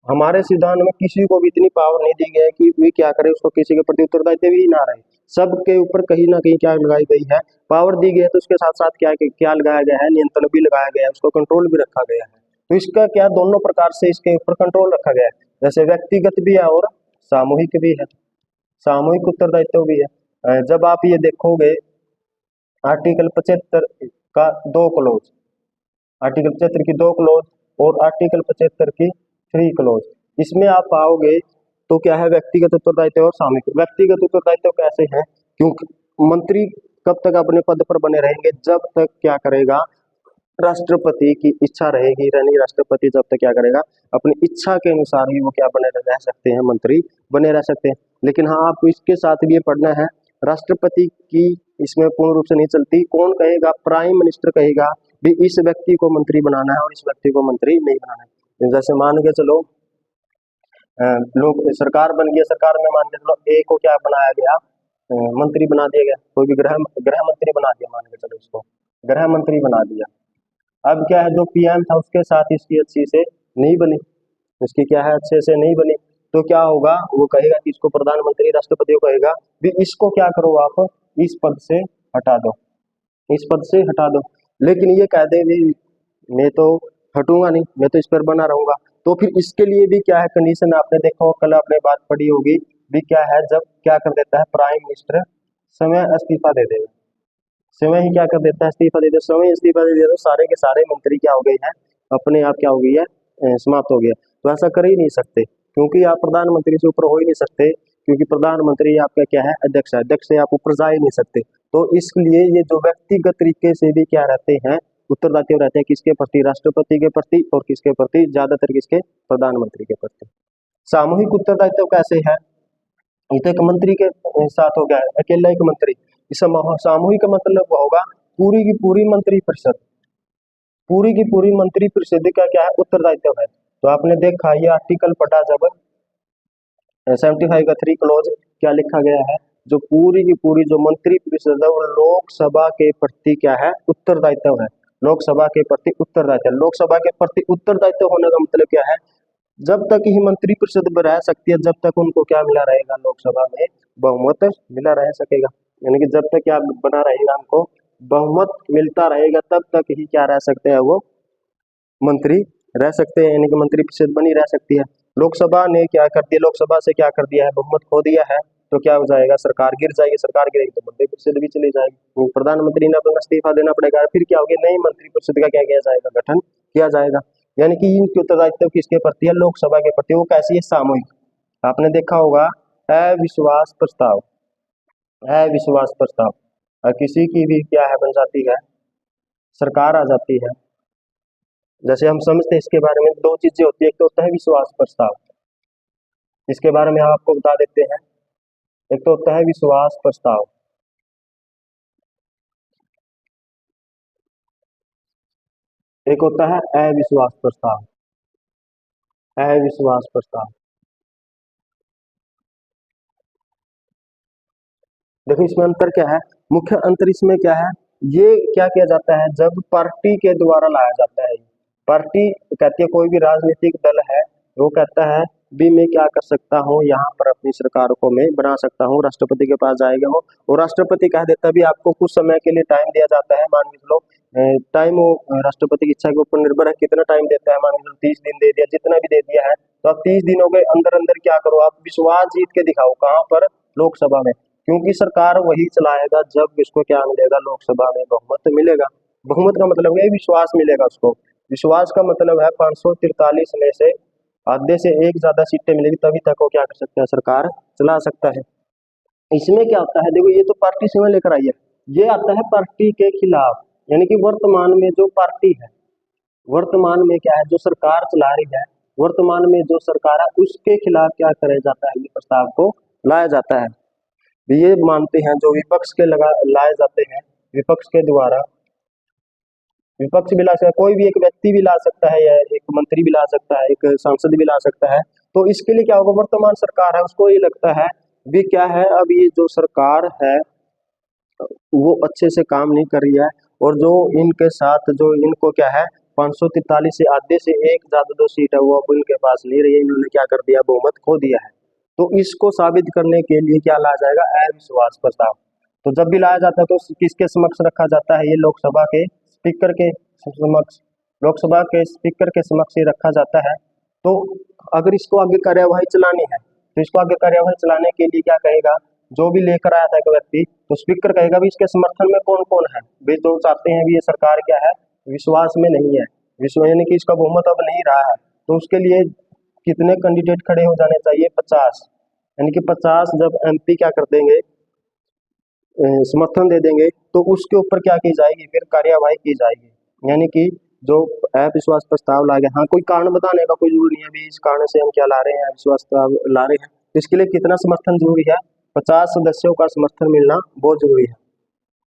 हमारे संविधान में किसी को भी इतनी पावर नहीं दी गई है कि वे क्या करे, उसको किसी के प्रति उत्तरदायित्व ही ना रहे। सबके ऊपर कहीं ना कहीं क्या लगाई गई है, पावर दी गई है, तो उसके साथ साथ क्या क्या लगाया गया है, नियंत्रण भी लगाया गया है, उसको कंट्रोल भी रखा गया है। तो इसका क्या, दोनों प्रकार से इसके ऊपर कंट्रोल रखा गया है, जैसे व्यक्तिगत भी है और सामूहिक भी है, सामूहिक उत्तरदायित्व भी है। जब आप ये देखोगे आर्टिकल 75 का 2 क्लोज, आर्टिकल 75 की 2 क्लोज और आर्टिकल 75 की 3 क्लोज, इसमें आप पाओगे तो क्या है, व्यक्तिगत उत्तरदायित्व और सामूहिक। व्यक्तिगत उत्तरदायित्व कैसे है, क्योंकि मंत्री कब तक अपने पद पर बने रहेंगे, जब तक क्या करेगा, राष्ट्रपति की इच्छा रहेगी, यानी राष्ट्रपति जब तक क्या करेगा, अपनी इच्छा के अनुसार ही वो क्या बने रह सकते हैं, मंत्री बने रह सकते हैं। लेकिन हाँ, आपको इसके साथ भी ये पढ़ना है, राष्ट्रपति की इसमें पूर्ण रूप से नहीं चलती। कौन कहेगा, प्राइम मिनिस्टर कहेगा भी इस व्यक्ति को मंत्री बनाना है और इस व्यक्ति को मंत्री नहीं बनाना है। जैसे मान के चलो लोग, सरकार बन गई, सरकार में मान के चलो ए को क्या बनाया गया, मंत्री बना दिया गया, कोई भी गृह मंत्री बना दिया, मान के चलो इसको गृह मंत्री बना दिया। अब क्या है, जो पीएम था उसके साथ इसकी अच्छी से नहीं बनी, इसकी क्या है, अच्छे से नहीं बनी, तो क्या होगा, वो कहेगा कि इसको प्रधानमंत्री, राष्ट्रपति को कहेगा भी इसको क्या करो, आप इस पद से हटा दो, इस पद से हटा दो। लेकिन ये कह दे भी मैं तो हटूंगा नहीं, मैं तो इस पर बना रहूंगा, तो फिर इसके लिए भी क्या है कंडीशन, आपने देखा हो, कल आपने बात पढ़ी होगी भी, क्या है, जब क्या कर देता है प्राइम मिनिस्टर समय इस्तीफा दे देगा, समय ही क्या कर देता है, इस्तीफा दे देता, समय इस्तीफा दे दिया तो सारे के सारे मंत्री क्या हो गए हैं, अपने आप क्या हो गई है, समाप्त हो गया। तो ऐसा कर ही नहीं सकते, क्योंकि आप प्रधानमंत्री से ऊपर हो ही नहीं सकते, क्योंकि प्रधानमंत्री आपका क्या है, अध्यक्ष है, अध्यक्ष से आप ऊपर जा ही नहीं सकते। तो इसलिए ये जो व्यक्तिगत तरीके से भी क्या रहते हैं, उत्तरदायित्व रहते हैं, किसके प्रति, राष्ट्रपति के प्रति, और किसके प्रति, ज्यादातर किसके, प्रधानमंत्री के प्रति। सामूहिक उत्तरदायित्व कैसे है, ये तो एक मंत्री के साथ हो गया है, अकेला एक मंत्री। इस सामूहिक मतलब होगा पूरी की पूरी मंत्री परिषद, पूरी की पूरी मंत्री परिषद का क्या है, उत्तरदायित्व है। तो आपने देखा ये आर्टिकल पढ़ा जब 75 का 3 क्लोज, क्या लिखा गया है, जो पूरी की पूरी जो मंत्री परिषद है वो लोकसभा के प्रति क्या है, उत्तरदायित्व है, लोकसभा के प्रति उत्तरदायित्व। लोकसभा के प्रति उत्तरदायित्व होने का मतलब क्या है, जब तक ही मंत्री परिषद में रह सकती है, जब तक उनको क्या मिला रहेगा, लोकसभा में बहुमत मिला रह सकेगा, यानी कि जब तक क्या बना रहेगा, उनको बहुमत मिलता रहेगा, तब तक ही क्या रह सकते हैं, वो मंत्री रह सकते हैं, यानी कि मंत्री परिषद बनी रह सकती है। लोकसभा ने क्या कर दिया, लोकसभा से क्या कर दिया है, बहुमत खो दिया है, तो क्या हो जाएगा, सरकार गिर जाएगी, सरकार गिरेगी तो मंत्री परिषद भी चली जाएगी, तो प्रधानमंत्री ने अपना इस्तीफा देना पड़ेगा, फिर क्या होगी, नई मंत्री परिषद का क्या किया जाएगा, गठन किया जाएगा। यानी कि इनकी उत्तरदायित्व किसके प्रति है, लोकसभा के प्रति। वो कैसी है, सामूहिक। आपने देखा होगा अविश्वास प्रस्ताव, अविश्वास प्रस्ताव किसी की भी क्या है, बन जाती है, सरकार आ जाती है। जैसे हम समझते हैं इसके बारे में, दो चीजें होती है, एक तो होता है विश्वास प्रस्ताव, इसके बारे में हम आपको बता देते हैं। एक तो होता है विश्वास प्रस्ताव, एक होता है अविश्वास प्रस्ताव। अविश्वास प्रस्ताव, देखो इसमें अंतर क्या है, मुख्य अंतर इसमें क्या है, ये क्या किया जाता है जब पार्टी के द्वारा लाया जाता है। पार्टी कहती है, कोई भी राजनीतिक दल है वो कहता है भी मैं क्या कर सकता हूँ, यहाँ पर अपनी सरकार को मैं बना सकता हूँ, राष्ट्रपति के पास जाएगा वो, और राष्ट्रपति कह देता है भी आपको कुछ समय के लिए टाइम दिया जाता है, मान के चलो टाइम वो राष्ट्रपति की इच्छा के ऊपर निर्भर है कितना टाइम देता है, मान के चलो 30 दिन दे दिया, जितना भी दे दिया है, तो अब 30 दिनों के अंदर अंदर क्या करो, आप विश्वास जीत के दिखाओ, कहाँ पर, लोकसभा में, क्योंकि सरकार वही चलाएगा जब इसको क्या मिलेगा, लोकसभा में बहुमत मिलेगा। बहुमत का मतलब है विश्वास मिलेगा उसको। विश्वास का मतलब है 543 में से आधे से एक ज्यादा सीटें मिलेगी तभी तक वो क्या कर सकता है, सरकार चला सकता है। इसमें क्या होता है, देखो ये तो पार्टी से लेकर आई है, ये आता है पार्टी के खिलाफ, यानी कि वर्तमान में जो पार्टी है, वर्तमान में क्या है, जो सरकार चला रही है, वर्तमान में जो सरकार है उसके खिलाफ क्या कराया जाता है, ये प्रस्ताव को लाया जाता है। ये मानते हैं जो विपक्ष के लगा लाए जाते हैं, विपक्ष के द्वारा, विपक्ष भी ला सकता है, कोई भी एक व्यक्ति भी ला सकता है, या एक मंत्री भी ला सकता है, एक सांसद भी ला सकता है। तो इसके लिए क्या होगा, वर्तमान सरकार है उसको ये लगता है भी क्या है, अब ये जो सरकार है वो अच्छे से काम नहीं कर रही है, और जो इनके साथ जो इनको क्या है 543 से आधे से एक ज्यादा जो सीट है वो अब इनके पास नहीं रही है, इन्होंने क्या कर दिया, बहुमत खो दिया है। तो इसको साबित करने के लिए क्या लाया जाएगा, अविश्वास प्रस्ताव। तो जब भी लाया जाता है तो किसके समक्ष रखा जाता है, ये लोकसभा के स्पीकर के समक्ष, लोकसभा के स्पीकर के समक्ष ही रखा जाता है। तो अगर इसको आगे कार्यवाही चलानी है, तो इसको आगे कार्यवाही चलाने के लिए क्या कहेगा, जो भी लेकर आया था एक व्यक्ति, तो स्पीकर कहेगा भी इसके समर्थन में कौन कौन है, भी जो चाहते हैं भी ये सरकार क्या है, विश्वास में नहीं है, विश्वास यानी कि इसका बहुमत अब नहीं रहा है, तो उसके लिए कितने कैंडिडेट खड़े हो जाने चाहिए, 50, यानी कि 50 जब एमपी क्या कर देंगे, समर्थन दे देंगे, तो उसके ऊपर क्या की जाएगी, फिर कार्यवाही की जाएगी, यानी कि जो अविश्वास प्रस्ताव ला गया, हाँ कोई कारण बताने का कोई जरूरी नहीं है, अभी इस कारण से हम क्या ला रहे हैं, अविश्वास प्रस्ताव ला रहे हैं, तो इसके लिए कितना समर्थन जरूरी है, 50 सदस्यों का समर्थन मिलना बहुत जरूरी है।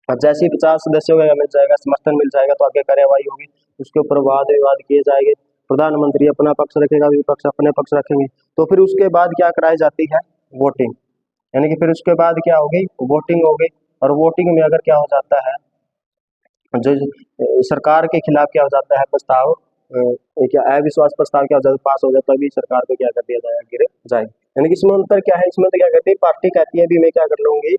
और जैसे ही 50 सदस्यों का मिल जाएगा, समर्थन मिल जाएगा, तो आगे कार्यवाही होगी, उसके ऊपर वाद विवाद किए जाएंगे, प्रधानमंत्री अपना पक्ष रखेगा, विपक्ष अपने पक्ष रखेंगे, तो फिर उसके बाद क्या कराई जाती है, वोटिंग, यानी कि फिर उसके बाद क्या होगी, वोटिंग होगी, और वोटिंग में अगर क्या हो जाता है, जो सरकार के खिलाफ क्या हो जाता है प्रस्ताव, क्या अविश्वास प्रस्ताव क्या हो जाता है, पास हो जाता है, तभी सरकार को क्या कर दिया जाएगा, गिर जाए। यानी कि इसमें अंतर क्या है, इसमें तो क्या कहते हैं, पार्टी कहती है भी मैं क्या कर लूंगी,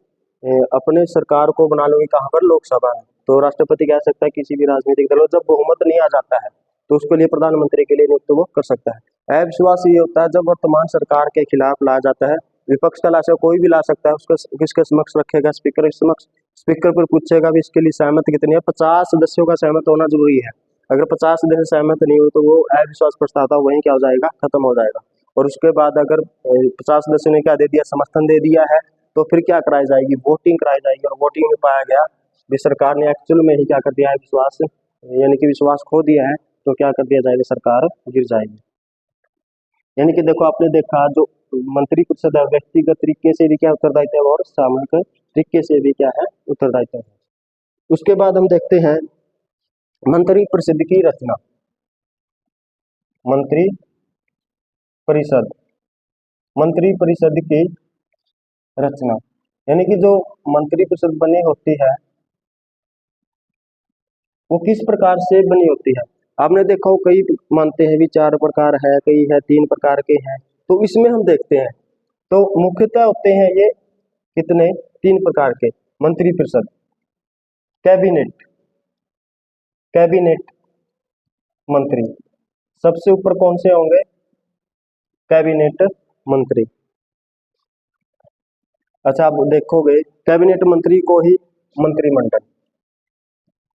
अपने सरकार को बना लूंगी, कहाँ पर, लोकसभा में, तो राष्ट्रपति कह सकता है किसी भी राजनीतिक दल, जब बहुमत नहीं आ जाता है तो उसके लिए प्रधानमंत्री के लिए नियुक्त वो कर सकता है। अविश्वास ये होता है जब वर्तमान सरकार के खिलाफ लाया जाता है, विपक्ष का ला सकता, कोई भी ला सकता है, उसका किसके समक्ष रखेगा, स्पीकर के समक्ष, स्पीकर पर पूछेगा भी इसके लिए सहमत कितनी है, 50 सदस्यों का सहमत होना जरूरी है, अगर 50 सदस्य सहमत नहीं हो तो वो अविश्वास प्रस्ताव था वहीं क्या हो जाएगा, खत्म हो जाएगा। और उसके बाद अगर 50 सदस्यों ने क्या दे दिया, समर्थन दे दिया है, तो फिर क्या कराई जाएगी, वोटिंग कराई जाएगी, और वोटिंग में पाया गया भी सरकार ने एक्चुअल में ही क्या कर दिया है, विश्वास यानी कि विश्वास खो दिया है, तो क्या कर दिया जाएगा, सरकार गिर जाएगी। यानी कि देखो आपने देखा जो मंत्री परिषद है, व्यक्तिगत तरीके से भी क्या उत्तरदायित्व है, और सामूहिक तरीके से भी क्या है, उत्तरदायित्व है। उसके बाद हम देखते हैं मंत्री परिषद की रचना, मंत्री परिषद, मंत्री परिषद की रचना, यानी कि जो मंत्री परिषद बनी होती है वो किस प्रकार से बनी होती है। आपने देखा हो कई मानते हैं भी 4 प्रकार है, कई है 3 प्रकार के हैं, तो इसमें हम देखते हैं तो मुख्यतः होते हैं ये कितने, 3 प्रकार के मंत्री परिषद। कैबिनेट, कैबिनेट मंत्री, सबसे ऊपर कौन से होंगे, कैबिनेट मंत्री। अच्छा आप देखोगे कैबिनेट मंत्री को ही मंत्रिमंडल,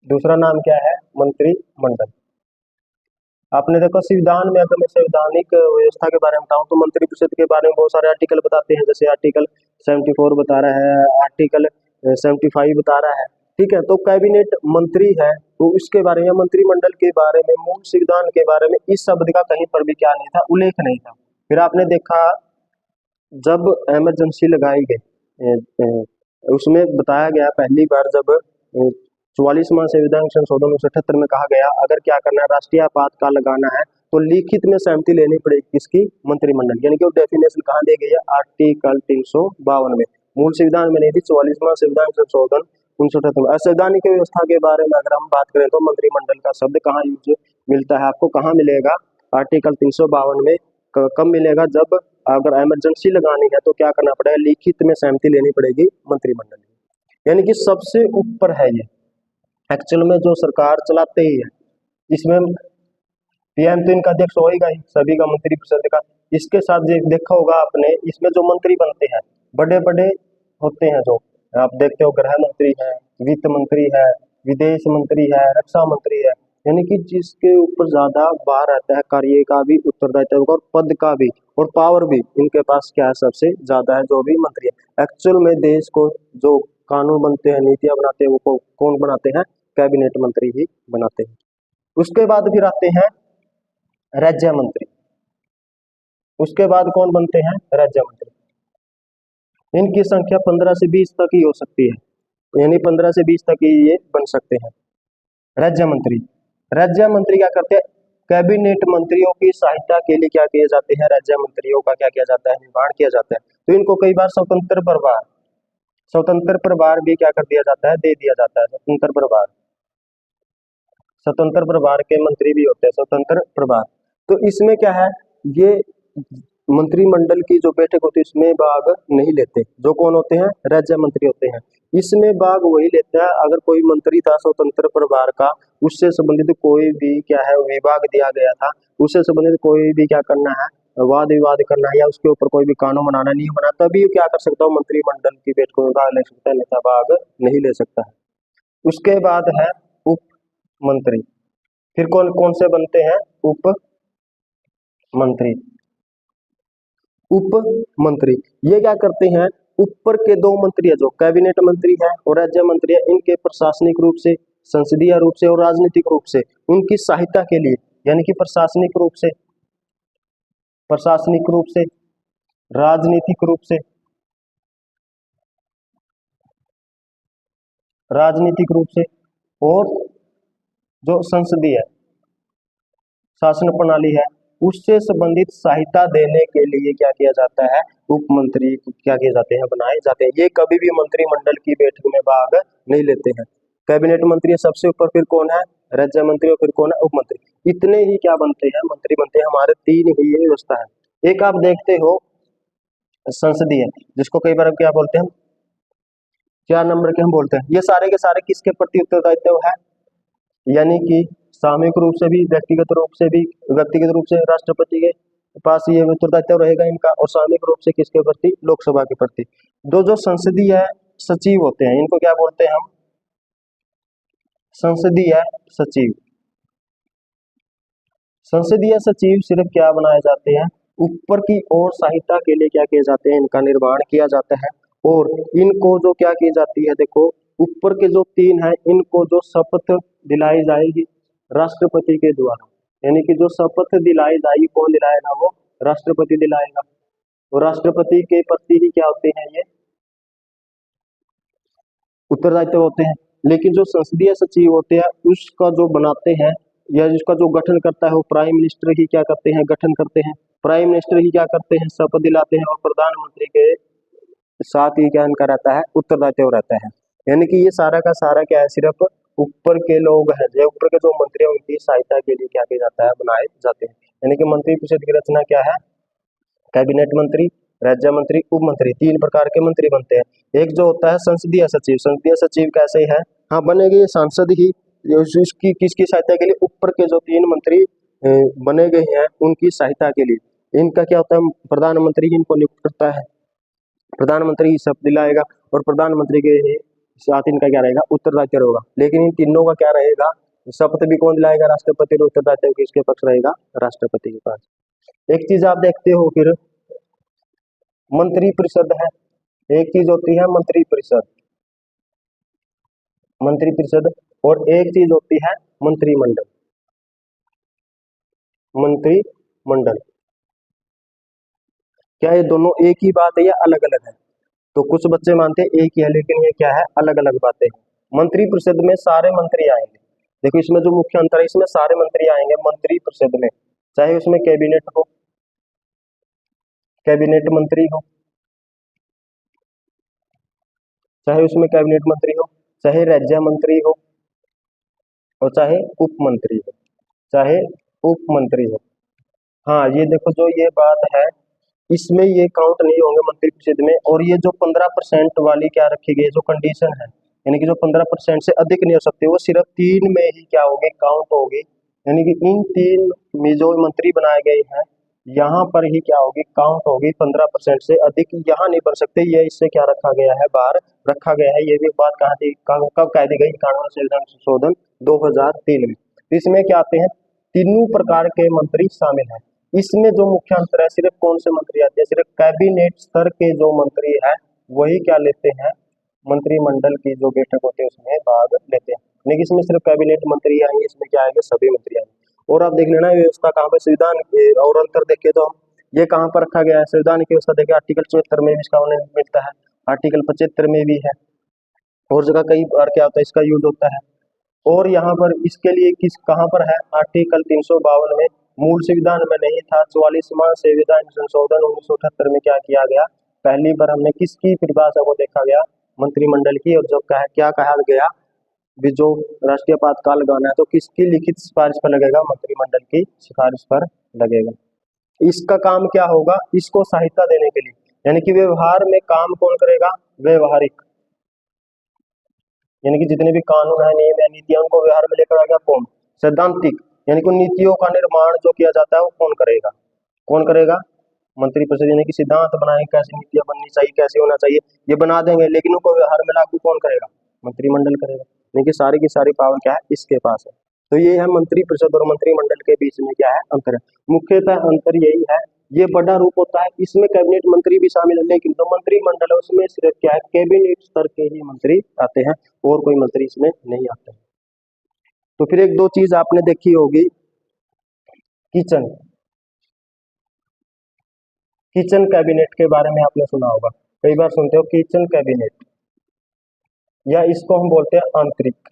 दूसरा नाम क्या है, मंत्रिमंडल। आपने देखो संविधान में, अगर मैं संवैधानिक व्यवस्था के बारे में बताऊं तो मंत्री परिषद के बारे में बहुत सारे आर्टिकल बताते हैं, जैसे आर्टिकल 74 बता रहा है, आर्टिकल 75 बता रहा है, ठीक है। तो कैबिनेट मंत्री है, तो उसके बारे में, मंत्रिमंडल के बारे में, मूल संविधान के बारे में इस शब्द का कहीं पर भी क्या नहीं था, उल्लेख नहीं था। फिर आपने देखा जब इमरजेंसी लगाई गई, उसमें बताया गया पहली बार जब 44वां संविधान संशोधन 1978 में कहा गया अगर क्या करना है राष्ट्रीय आपातकाल लगाना है तो लिखित में सहमति लेनी पड़ेगी किसकी, मंत्रिमंडल, यानी कि वो डेफिनेशन कहाँ दी गई है, आर्टिकल 352 में, मूल संविधान में नहीं थी, 44वां संविधान संशोधन 1978 में। असंवैधानिक व्यवस्था के बारे में अगर हम बात करें तो मंत्रिमंडल का शब्द कहाँ यूज मिलता है, आपको कहाँ मिलेगा, आर्टिकल 352 में। कब मिलेगा, जब अगर इमरजेंसी लगानी है तो क्या करना पड़ेगा, लिखित में सहमति लेनी पड़ेगी मंत्रिमंडल की, यानी कि सबसे ऊपर है ये, एक्चुअल में जो सरकार चलाते ही है। इसमें पीएम तो इनका अध्यक्ष होगा ही, सभी का मंत्री परिषद का। इसके साथ देखा होगा आपने, इसमें जो मंत्री बनते हैं बड़े बड़े होते हैं, जो आप देखते हो गृह मंत्री है, वित्त मंत्री है, विदेश मंत्री है, रक्षा मंत्री है, यानी कि जिसके ऊपर ज्यादा भार रहता है कार्य का भी, उत्तरदायित्व का और पद का भी और पावर भी, इनके पास क्या है, सबसे ज्यादा है जो भी मंत्री है। एक्चुअल में देश को जो कानून बनते हैं, नीतियां बनाते हैं, वो कौन बनाते हैं, कैबिनेट मंत्री ही बनाते हैं। उसके बाद फिर आते हैं राज्य मंत्री, उसके बाद कौन बनते हैं, राज्य मंत्री। इनकी संख्या 15 से 20 तक ही हो सकती है, यानी 15 से 20 तक ही ये बन सकते हैं राज्य मंत्री। राज्य मंत्री क्या करते हैं, कैबिनेट मंत्रियों की सहायता के लिए क्या किए जाते हैं, राज्य मंत्रियों का क्या किया जाता है, निर्माण किया जाता है। तो इनको कई बार स्वतंत्र प्रभार भी क्या कर दिया जाता है, दे दिया जाता है, स्वतंत्र प्रभार के मंत्री भी होते हैं, स्वतंत्र प्रभार। तो इसमें क्या है, ये मंत्रिमंडल की जो बैठक होती है इसमें भाग नहीं लेते, जो कौन होते हैं, राज्य मंत्री होते हैं। इसमें भाग वही लेता है अगर कोई मंत्री था स्वतंत्र प्रभार का, उससे संबंधित कोई भी क्या है विभाग दिया गया था, उससे संबंधित कोई भी क्या करना है, वाद विवाद करना है या उसके ऊपर कोई भी कानून बनाना, नहीं बना, तभी क्या कर सकता हूँ, मंत्रिमंडल की बैठकों में भाग ले सकता है, अन्यथा भाग नहीं ले सकता है। उसके बाद है उप मंत्री। फिर कौन कौन से बनते हैं, उप मंत्री। उप मंत्री ये क्या करते हैं, ऊपर के दो मंत्री है जो कैबिनेट मंत्री है और राज्य मंत्री है, इनके प्रशासनिक रूप से, संसदीय रूप से और राजनीतिक रूप से उनकी सहायता के लिए, यानी कि प्रशासनिक रूप से, राजनीतिक रूप से, और जो संसदीय शासन प्रणाली है उससे संबंधित सहायता देने के लिए क्या किया जाता है, उप मंत्री क्या किए जाते हैं, बनाए जाते हैं। ये कभी भी मंत्रिमंडल की बैठक में भाग नहीं लेते हैं। कैबिनेट मंत्री सबसे ऊपर, फिर कौन है, राज्य मंत्री, और फिर कौन है, उप मंत्री। इतने ही क्या बनते हैं, मंत्री बनते हैं। हमारे तीन ही ये व्यवस्था है। एक आप देखते हो संसदीय, जिसको कई बार क्या बोलते हैं, 4 नंबर के हम बोलते हैं। ये सारे के सारे किसके प्रति उत्तरदायित्व है, यानी कि सामूहिक रूप से भी, व्यक्तिगत रूप से राष्ट्रपति के पास ये उत्तरदायित्व रहेगा इनका, और सामूहिक रूप से किसके प्रति, लोकसभा के प्रति। जो संसदीय सचिव होते हैं इनको क्या बोलते हैं हम, संसदीय सचिव। संसदीय सचिव सिर्फ क्या बनाए जाते हैं, ऊपर की ओर सहायता के लिए क्या किए जाते हैं, इनका निर्माण किया जाता है। और इनको जो क्या की जाती है, देखो ऊपर के जो 3 हैं इनको जो शपथ दिलाई जाएगी राष्ट्रपति के द्वारा, यानी कि जो शपथ दिलाई जाएगी कौन दिलाएगा, वो राष्ट्रपति दिलाएगा। और राष्ट्रपति के प्रति ही क्या होते हैं, ये उत्तरदायित्व होते हैं। लेकिन जो संसदीय सचिव होते हैं उसका जो बनाते हैं या जिसका जो गठन करता है वो प्राइम मिनिस्टर ही क्या करते हैं, गठन करते हैं। प्राइम मिनिस्टर ही क्या करते हैं, शपथ दिलाते हैं, और प्रधानमंत्री के साथ ही क्या इनका रहता है, उत्तरदायित्व रहता है। यानी कि ये सारा का सारा क्या है, सिर्फ ऊपर के लोग हैं, जो ऊपर के जो मंत्री हैं उनकी सहायता के लिए क्या किया जाता है, बनाए जाते हैं। यानी कि मंत्री परिषद की रचना क्या है, कैबिनेट मंत्री, राज्य मंत्री, उप मंत्री, 3 प्रकार के मंत्री बनते हैं। एक जो होता है संसदीय सचिव। संसदीय सचिव कैसे है, हाँ बनेंगे सांसद ही, उसकी किसकी सहायता के लिए, ऊपर के जो 3 मंत्री बने गए हैं उनकी सहायता के लिए। इनका क्या होता है, प्रधानमंत्री ही इनको नियुक्त करता है, प्रधानमंत्री ही शपथ दिलाएगा, और प्रधानमंत्री के साथ इनका क्या रहेगा, उत्तरदायित्व होगा। लेकिन इन तीनों का क्या रहेगा, शपथ भी कौन दिलाएगा, राष्ट्रपति, और उत्तरदायित्व किसके पक्ष रहेगा, राष्ट्रपति के पास। एक चीज आप देखते हो फिर मंत्री परिषद है, एक चीज होती है मंत्री परिषद, और एक चीज होती है मंत्रिमंडल। क्या ये दोनों एक ही बात है या अलग अलग है, तो कुछ बच्चे मानते हैं एक ही है, लेकिन ये क्या है, अलग अलग बातें हैं। मंत्रिपरिषद में सारे मंत्री आएंगे। देखो इसमें जो मुख्य अंतर है, इसमें सारे मंत्री आएंगे मंत्रिपरिषद में, चाहे उसमें कैबिनेट हो, कैबिनेट मंत्री हो, चाहे उसमें कैबिनेट मंत्री हो, चाहे राज्य मंत्री हो, और चाहे उप मंत्री हो, चाहे उप मंत्री हो। हाँ ये देखो जो ये बात है, इसमें ये काउंट नहीं होंगे मंत्रिपरिषद में। और ये जो 15% वाली क्या रखी गई है, जो कंडीशन है, यानी कि जो 15% से अधिक नहीं हो सकती, वो सिर्फ 3 में ही क्या होगी, काउंट होगी। यानी कि इन 3 में जो मंत्री बनाए गए हैं, यहाँ पर ही क्या होगी, काउंट होगी। 15% से अधिक यहाँ नहीं बन सकते, ये इससे क्या रखा गया है, बाहर रखा गया है। ये भी बात कहाँ थी, कब कह दी गई, कानून संशोधन 2003 में। तो इसमें क्या आते हैं, तीनों प्रकार के मंत्री शामिल हैं। इसमें जो मुख्य अंतर है, सिर्फ कौन से मंत्री आते हैं, सिर्फ कैबिनेट स्तर के जो मंत्री है वही क्या लेते हैं, मंत्रिमंडल की जो बैठक होती है उसमें भाग लेते हैं। लेकिन इसमें सिर्फ कैबिनेट मंत्री आएंगे, इसमें क्या आएंगे, सभी मंत्री आएंगे। और आप देख लेना व्यवस्था कहाँ पर, संविधान और अंतर देखे तो हम ये कहाँ पर रखा गया है, संविधान की व्यवस्था देखिए आर्टिकल 74 में भी इसका उल्लेख मिलता है, आर्टिकल 75 में भी है, और जगह कई बार क्या होता है, इसका यूज होता है। और यहाँ पर इसके लिए किस कहाँ पर है, आर्टिकल 352 में, मूल संविधान में नहीं था। 44वां संविधान संशोधन 1978 में क्या किया गया, पहली बार हमने किसकी परिभाषा को देखा गया, मंत्रिमंडल की। और जब क्या कहा गया, भी जो राष्ट्रीय आपातकाल लगाना है तो किसकी लिखित सिफारिश पर लगेगा, मंत्रिमंडल की सिफारिश पर लगेगा। इसका काम क्या होगा, इसको सहायता देने के लिए, यानी कि व्यवहार में काम कौन करेगा, व्यवहारिक, यानी कि जितने भी कानून है, नियम है, नीतियां, उनको व्यवहार में लेकर आएगा कौन, सैद्धांतिक, यानी कि नीतियों का निर्माण जो किया जाता है वो कौन करेगा, कौन करेगा, मंत्रिपरिषद। यानी कि सिद्धांत बनाए, कैसी नीतियां बननी चाहिए, कैसे होना चाहिए, ये बना देंगे, लेकिन उनको व्यवहार में लागू कौन करेगा, मंत्रिमंडल करेगा। यानी कि सारी की सारी पावर क्या है, इसके पास है। तो ये है मंत्रिपरिषद और मंत्रिमंडल के बीच में क्या है, अंतर है। मुख्यतः अंतर यही है, ये बड़ा रूप होता है, इसमें कैबिनेट मंत्री भी शामिल है, लेकिन जो मंत्रिमंडल है उसमें सिर्फ क्या है, कैबिनेट स्तर के ही मंत्री आते हैं, और कोई मंत्री इसमें नहीं आते। तो फिर एक दो चीज आपने देखी होगी, किचन किचन कैबिनेट के बारे में आपने सुना होगा, कई बार सुनते हो किचन कैबिनेट, या इसको हम बोलते हैं आंतरिक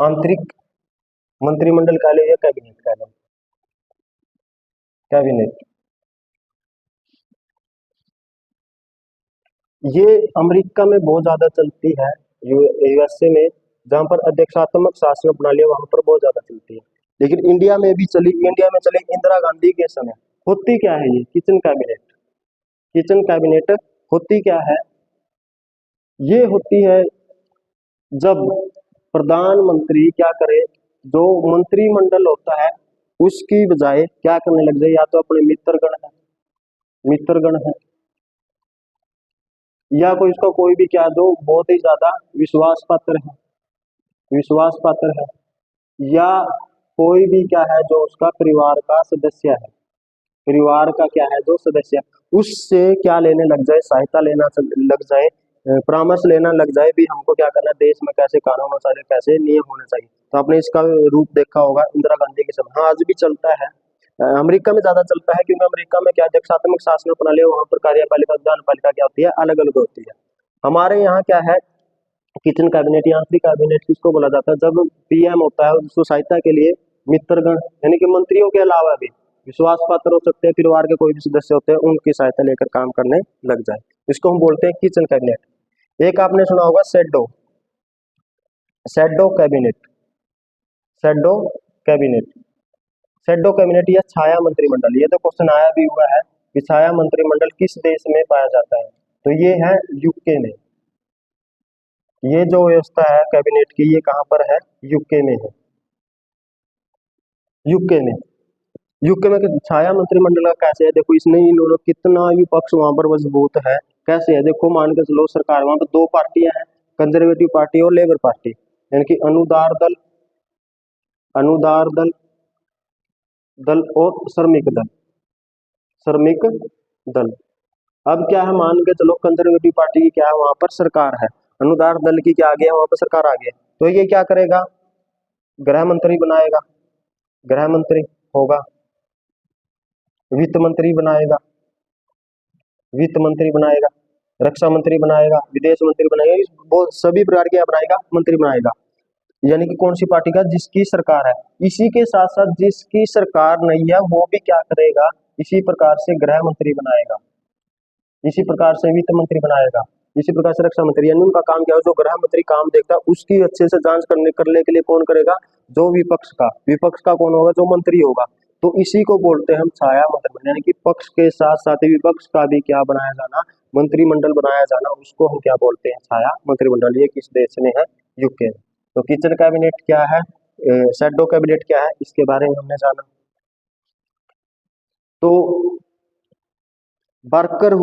आंतरिक मंत्रिमंडल कह लो या कैबिनेट कह लो, कैबिनेट। ये अमेरिका में बहुत ज्यादा चलती है, यूएसए में, जहां पर अध्यक्षात्मक शासन प्रणाली है वहां पर बहुत ज्यादा चलती है। लेकिन इंडिया में भी चली, इंडिया में चले इंदिरा गांधी के समय। होती क्या है ये किचन कैबिनेट, किचन कैबिनेट होती क्या है, ये होती है जब प्रधानमंत्री क्या करे, जो मंत्रिमंडल होता है उसकी बजाय क्या करने लग जाए, या तो अपने मित्रगण है, या कोई उसका कोई भी क्या, जो बहुत ही ज्यादा विश्वास पात्र है, विश्वास पात्र है, या कोई भी क्या है जो उसका परिवार का सदस्य है, परिवार का क्या है जो सदस्य है, उससे क्या लेने लग जाए, सहायता लेना लग जाए, परामर्श लेना लग जाए, भी हमको क्या करना है, देश में कैसे कानून होना चाहिए, कैसे नियम होने चाहिए। तो आपने इसका रूप देखा होगा इंदिरा गांधी के समय। हाँ आज भी चलता है, अमेरिका में ज्यादा चलता है, क्योंकि अमेरिका में क्या अध्यक्षात्मक शासन प्रणाली है, वहां पर कार्यपालिका विधान पालिका क्या होती है, अलग अलग होती है। हमारे यहाँ क्या है, किचन कैबिनेट या आंतरिक कैबिनेट किसको बोला जाता है, जब पीएम होता है उसको सहायता के लिए मित्रगण, यानी कि मंत्रियों के अलावा भी विश्वास पात्र हो सकते हैं, परिवार के कोई भी सदस्य होते हैं, उनकी सहायता लेकर काम करने लग जाए, इसको हम बोलते हैं किचन कैबिनेट। एक आपने सुना होगा shadow shadow cabinet, shadow cabinet, shadow cabinet या छाया मंत्रिमंडल। ये तो क्वेश्चन आया भी हुआ है कि छाया मंत्रिमंडल किस देश में पाया जाता है, तो ये है यूके में। ये जो व्यवस्था है कैबिनेट की, ये कहाँ पर है, यूके में है, यूके में। यूके में छाया मंत्रिमंडल का कैसे है, देखो इसने इन्होंने कितना विपक्ष वहां पर मजबूत है, कैसे है, देखो मान के चलो सरकार, वहां पर दो पार्टियां हैं, कंजर्वेटिव पार्टी और लेबर पार्टी, यानी कि अनुदार दल दल और श्रमिक दल। अब क्या है, मान के चलो कंजर्वेटिव पार्टी की क्या है, वहां पर सरकार है, अनुदार दल की क्या आ गया, वहां पर सरकार आ गया, तो ये क्या करेगा, गृह मंत्री बनाएगा, गृह मंत्री होगा, वित्त मंत्री बनाएगा, वित्त मंत्री बनाएगा, रक्षा मंत्री बनाएगा, विदेश मंत्री बनाएगा, वो सभी प्रकार के बनाएगा, मंत्री बनाएगा। यानी कि कौन सी पार्टी का, जिसकी सरकार है। इसी के साथ साथ जिसकी सरकार नहीं है वो भी क्या करेगा, इसी प्रकार से गृह मंत्री बनाएगा, इसी प्रकार से वित्त मंत्री बनाएगा, इसी प्रकार से रक्षा मंत्री। यानी उनका काम क्या है, जो गृह मंत्री काम देखता है उसकी अच्छे से जांच करने के लिए कौन करेगा, जो विपक्ष का कौन होगा, जो मंत्री होगा। तो इसी को बोलते हैं हम छाया मंत्रिमंडल, यानी कि पक्ष के साथ साथ विपक्ष का भी क्या बनाया जाना, मंत्रिमंडल बनाया जाना, उसको हम क्या बोलते हैं, छाया मंत्रिमंडल। ये किस देश में है, यूके में। तो किचन कैबिनेट क्या है, शैडो कैबिनेट क्या है, इसके बारे में हमने जाना। तो बार्कर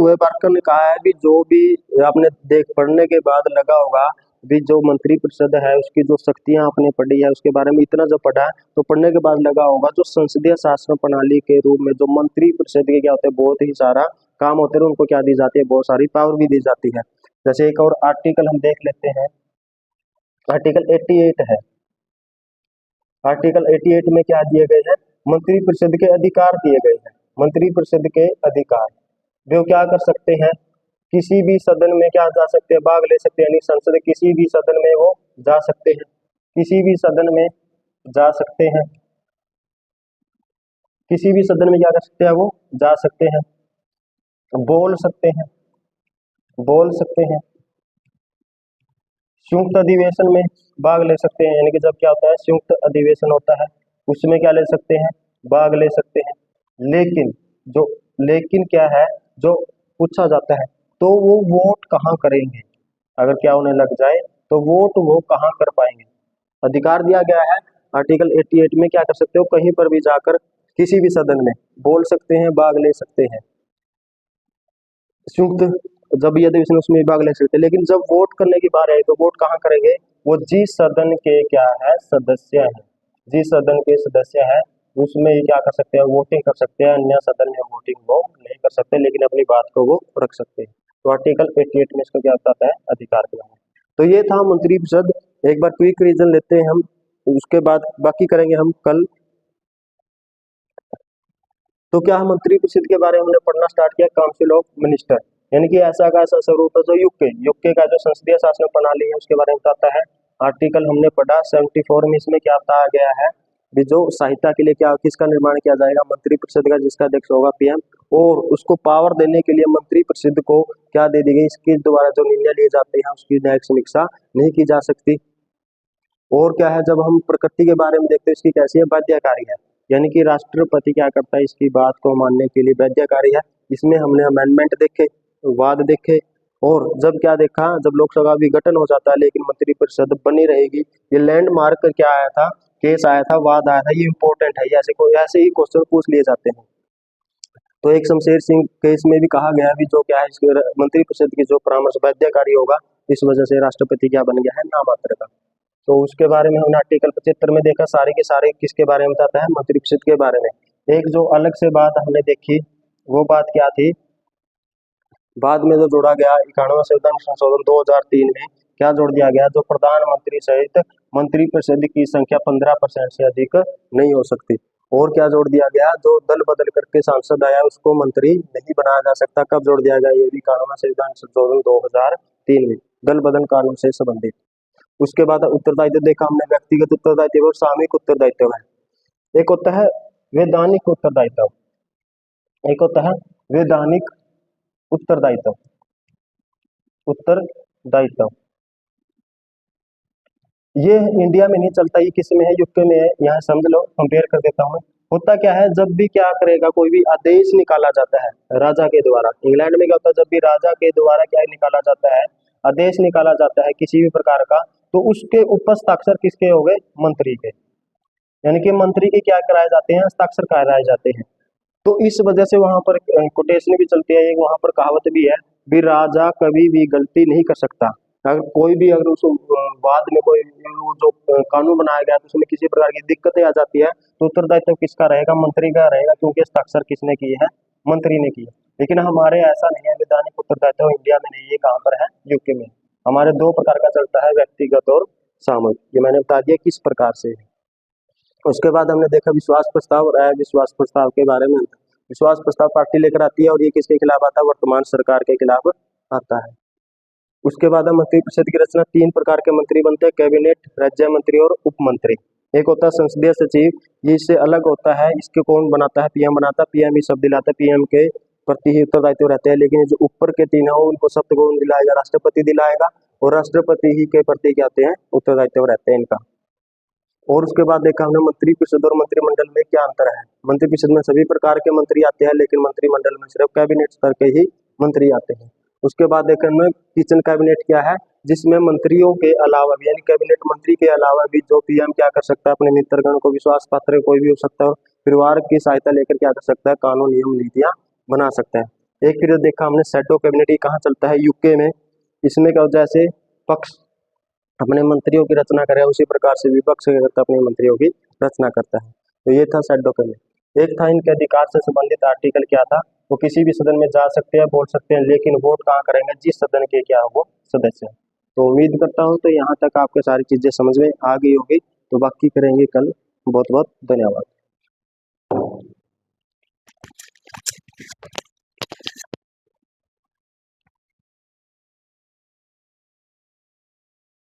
ने कहा है भी जो भी आपने देख पढ़ने के बाद लगा होगा भी, जो मंत्री परिषद है उसकी जो शक्तियां आपने पढ़ी है उसके बारे में इतना जो पढ़ा है, तो पढ़ने के बाद लगा होगा जो संसदीय शासन प्रणाली के रूप में जो मंत्री परिषद के क्या होते हैं, बहुत ही सारा काम होते हैं, उनको क्या दी जाती है, बहुत सारी पावर भी दी जाती है। जैसे एक और आर्टिकल हम देख लेते हैं, आर्टिकल 88 है। आर्टिकल 88 में क्या दिए गए हैं, मंत्री परिषद के अधिकार दिए गए हैं। मंत्री परिषद के अधिकार, वो क्या कर सकते हैं, किसी भी सदन में क्या जा सकते हैं, भाग ले सकते हैं, यानी संसद किसी भी सदन में वो जा सकते हैं, किसी भी सदन में जा सकते हैं, किसी भी सदन में क्या कर सकते हैं, वो जा सकते हैं, बोल सकते हैं, बोल सकते हैं, संयुक्त अधिवेशन में भाग ले सकते हैं, यानी कि जब क्या होता है, संयुक्त अधिवेशन होता है उसमें क्या ले सकते हैं, भाग ले सकते हैं। लेकिन जो लेकिन क्या है, जो पूछा जाता है, तो वो वोट कहाँ करेंगे, अगर क्या उन्हें लग जाए तो वोट वो कहाँ कर पाएंगे। अधिकार दिया गया है आर्टिकल 88 में, क्या कर सकते हो, कहीं पर भी जाकर किसी भी सदन में बोल सकते हैं, भाग ले सकते हैं, संयुक्त जब ये अधिवेशन उसमें भाग ले सकते हैं। लेकिन जब वोट करने की बात आई तो वोट कहाँ करेंगे, वो जिस सदन के क्या है, सदस्य है, जिस सदन के सदस्य है उसमें ही क्या कर सकते हैं, वोटिंग कर सकते हैं, अन्य सदन में वोटिंग वो नहीं कर सकते, लेकिन अपनी बात को वो रख सकते हैं। तो आर्टिकल 88 में इसको क्या बताता है, अधिकार के बारे में। तो ये था मंत्री परिषद। एक बार क्विक रीजन लेते हैं हम, उसके बाद बाकी करेंगे हम कल। तो क्या हम मंत्री परिषद के बारे में हमने पढ़ना स्टार्ट किया, काउंसिल ऑफ मिनिस्टर, यानी कि ऐसा का ऐसा स्वरूप है जो यूके का जो संसदीय शासन प्रणाली है उसके बारे में बताता है। आर्टिकल हमने पढ़ा 74 में, इसमें क्या बताया गया है भी, जो सहायता के लिए क्या किसका निर्माण किया जाएगा, मंत्री परिषद का, जिसका अध्यक्ष होगा पीएम, और उसको पावर देने के लिए मंत्री परिषद को क्या दे दी गई, इसके द्वारा जो निर्णय लिए जाते हैं उसकी न्यायिक समीक्षा नहीं की जा सकती। और क्या है, जब हम प्रकृति के बारे में देखते हैं इसकी कैसी है, बाध्यकारी है, यानी कि राष्ट्रपति क्या करता है, इसकी बात को मानने के लिए बाध्यकारी है। इसमें हमने अमेंडमेंट देखे, वाद देखे, और जब क्या देखा, जब लोकसभा विघटन हो जाता है लेकिन मंत्री परिषद बनी रहेगी। ये लैंडमार्क क्या आया था, केस आया था, वाद आया था, ये इंपॉर्टेंट है, ऐसे ही क्वेश्चन पूछ लिए जाते हैं। तो एक शमशेर सिंह केस में भी कहा गया है भी, जो क्या है, इसके मंत्री परिषद की जो परामर्श बाध्यकारी होगा, इस वजह से राष्ट्रपति क्या बन गया है, नामात्र का। तो उसके बारे में हमने आर्टिकल 75 में देखा, सारे के सारे किसके बारे में बताता है, मंत्रिपरिषद के बारे में। एक जो अलग से बात हमने देखी, वो बात क्या थी, बाद में जो जोड़ा गया 91 संविधान संशोधन 2003 में, क्या जोड़ दिया गया, जो प्रधानमंत्री सहित मंत्रिपरिषद की संख्या 15% से अधिक नहीं हो सकती। और क्या जोड़ दिया गया, जो दल बदल करके सांसद आया उसको मंत्री नहीं बनाया जा सकता। कब जोड़ दिया गया, ये भी 91 संविधान संशोधन 2003 में, दल बदल कानून से संबंधित। उसके बाद उत्तरदायित्व देखा हमने, व्यक्तिगत उत्तरदायित्व और सामूहिक उत्तरदायित्व है। एक होता है वैधानिक उत्तरदायित्व, एक होता है वैधानिक उत्तरदायित्व, उत्तरदायित्व ये इंडिया में नहीं चलता, ये किस में है, यूके में है। यहाँ समझ लो, कंपेयर कर देता हूँ। होता क्या है, जब भी क्या करेगा, कोई भी आदेश निकाला जाता है राजा के द्वारा, इंग्लैंड में क्या होता है, जब भी राजा के द्वारा क्या निकाला जाता है, आदेश निकाला जाता है किसी भी प्रकार का, तो उसके ऊपर हस्ताक्षर किसके हो गए, मंत्री के, यानी कि मंत्री के क्या कराए जाते हैं, हस्ताक्षर कराए जाते हैं। तो इस वजह से वहां पर कोटेशन भी चलती है, एक वहां पर कहावत भी है भी, राजा कभी भी गलती नहीं कर सकता। अगर कोई भी, अगर उस बाद में कोई वो जो कानून बनाया गया तो उसमें किसी प्रकार की दिक्कतें आ जाती है, तो उत्तरदायित्व किसका रहेगा, मंत्री का रहेगा, क्योंकि हस्ताक्षर किसने किए हैं, मंत्री ने किए। लेकिन हमारे ऐसा नहीं है, वैधानिक उत्तरदायित्व इंडिया में नहीं, ये कहाँ पर है, यूके में। हमारे दो प्रकार का चलता है, व्यक्तिगत और सामूहिक, ये मैंने बता दिया किस प्रकार से। उसके बाद हमने देखा विश्वास प्रस्ताव और अविश्वास प्रस्ताव के बारे में। विश्वास प्रस्ताव पार्टी लेकर आती है और ये किसके खिलाफ आता है? वर्तमान सरकार के खिलाफ आता है। उसके बाद मंत्रिपरिषद की रचना, 3 प्रकार के मंत्री बनते हैं, कैबिनेट, राज्य मंत्री और उप मंत्री। एक होता है संसदीय सचिव, ये इससे अलग होता है, इसके कौन बनाता है? पीएम बनाता है, पीएम ही शब्द दिलाता है, पीएम के प्रति ही उत्तरदायित्व रहते हैं। लेकिन जो ऊपर के 3 है उनको शब्द कौन दिलाएगा? राष्ट्रपति दिलाएगा, और राष्ट्रपति ही के प्रति क्या आते हैं? उत्तरदायित्व रहते हैं इनका। और उसके बाद देखा हमने मंत्रिपरिषद और मंत्रिमंडल में क्या अंतर है। मंत्रिपरिषद में सभी प्रकार के मंत्री आते हैं, लेकिन मंत्रिमंडल में सिर्फ कैबिनेट स्तर के ही मंत्री आते हैं। उसके बाद देखा हमने किचन कैबिनेट क्या है, जिसमें मंत्रियों के अलावा भी, यानी कैबिनेट मंत्री के अलावा भी जो पीएम क्या कर सकता है? अपने मित्रगण को, विश्वास पात्र कोई भी हो सकता है, परिवार की सहायता लेकर क्या कर सकता है? कानून, नियम, नीतियां बना सकता है। एक फिर देखा हमने शैडो कैबिनेट, ये कहाँ चलता है? यूके में। इसमें क्या होता है? जैसे पक्ष अपने मंत्रियों की रचना करे, उसी प्रकार से विपक्ष क्या करता है? अपने मंत्रियों की रचना करता है। तो ये था शैडो कैबिनेट। एक था इनके अधिकार से संबंधित आर्टिकल क्या था? वो किसी भी सदन में जा सकते हैं, बोल सकते हैं, लेकिन वोट कहाँ करेंगे? जिस सदन के क्या हो वो सदस्य हैं। तो उम्मीद करता हूँ तो यहाँ तक आपको सारी चीजें समझ में आ गई होगी। तो बाकी करेंगे कल। बहुत बहुत धन्यवाद।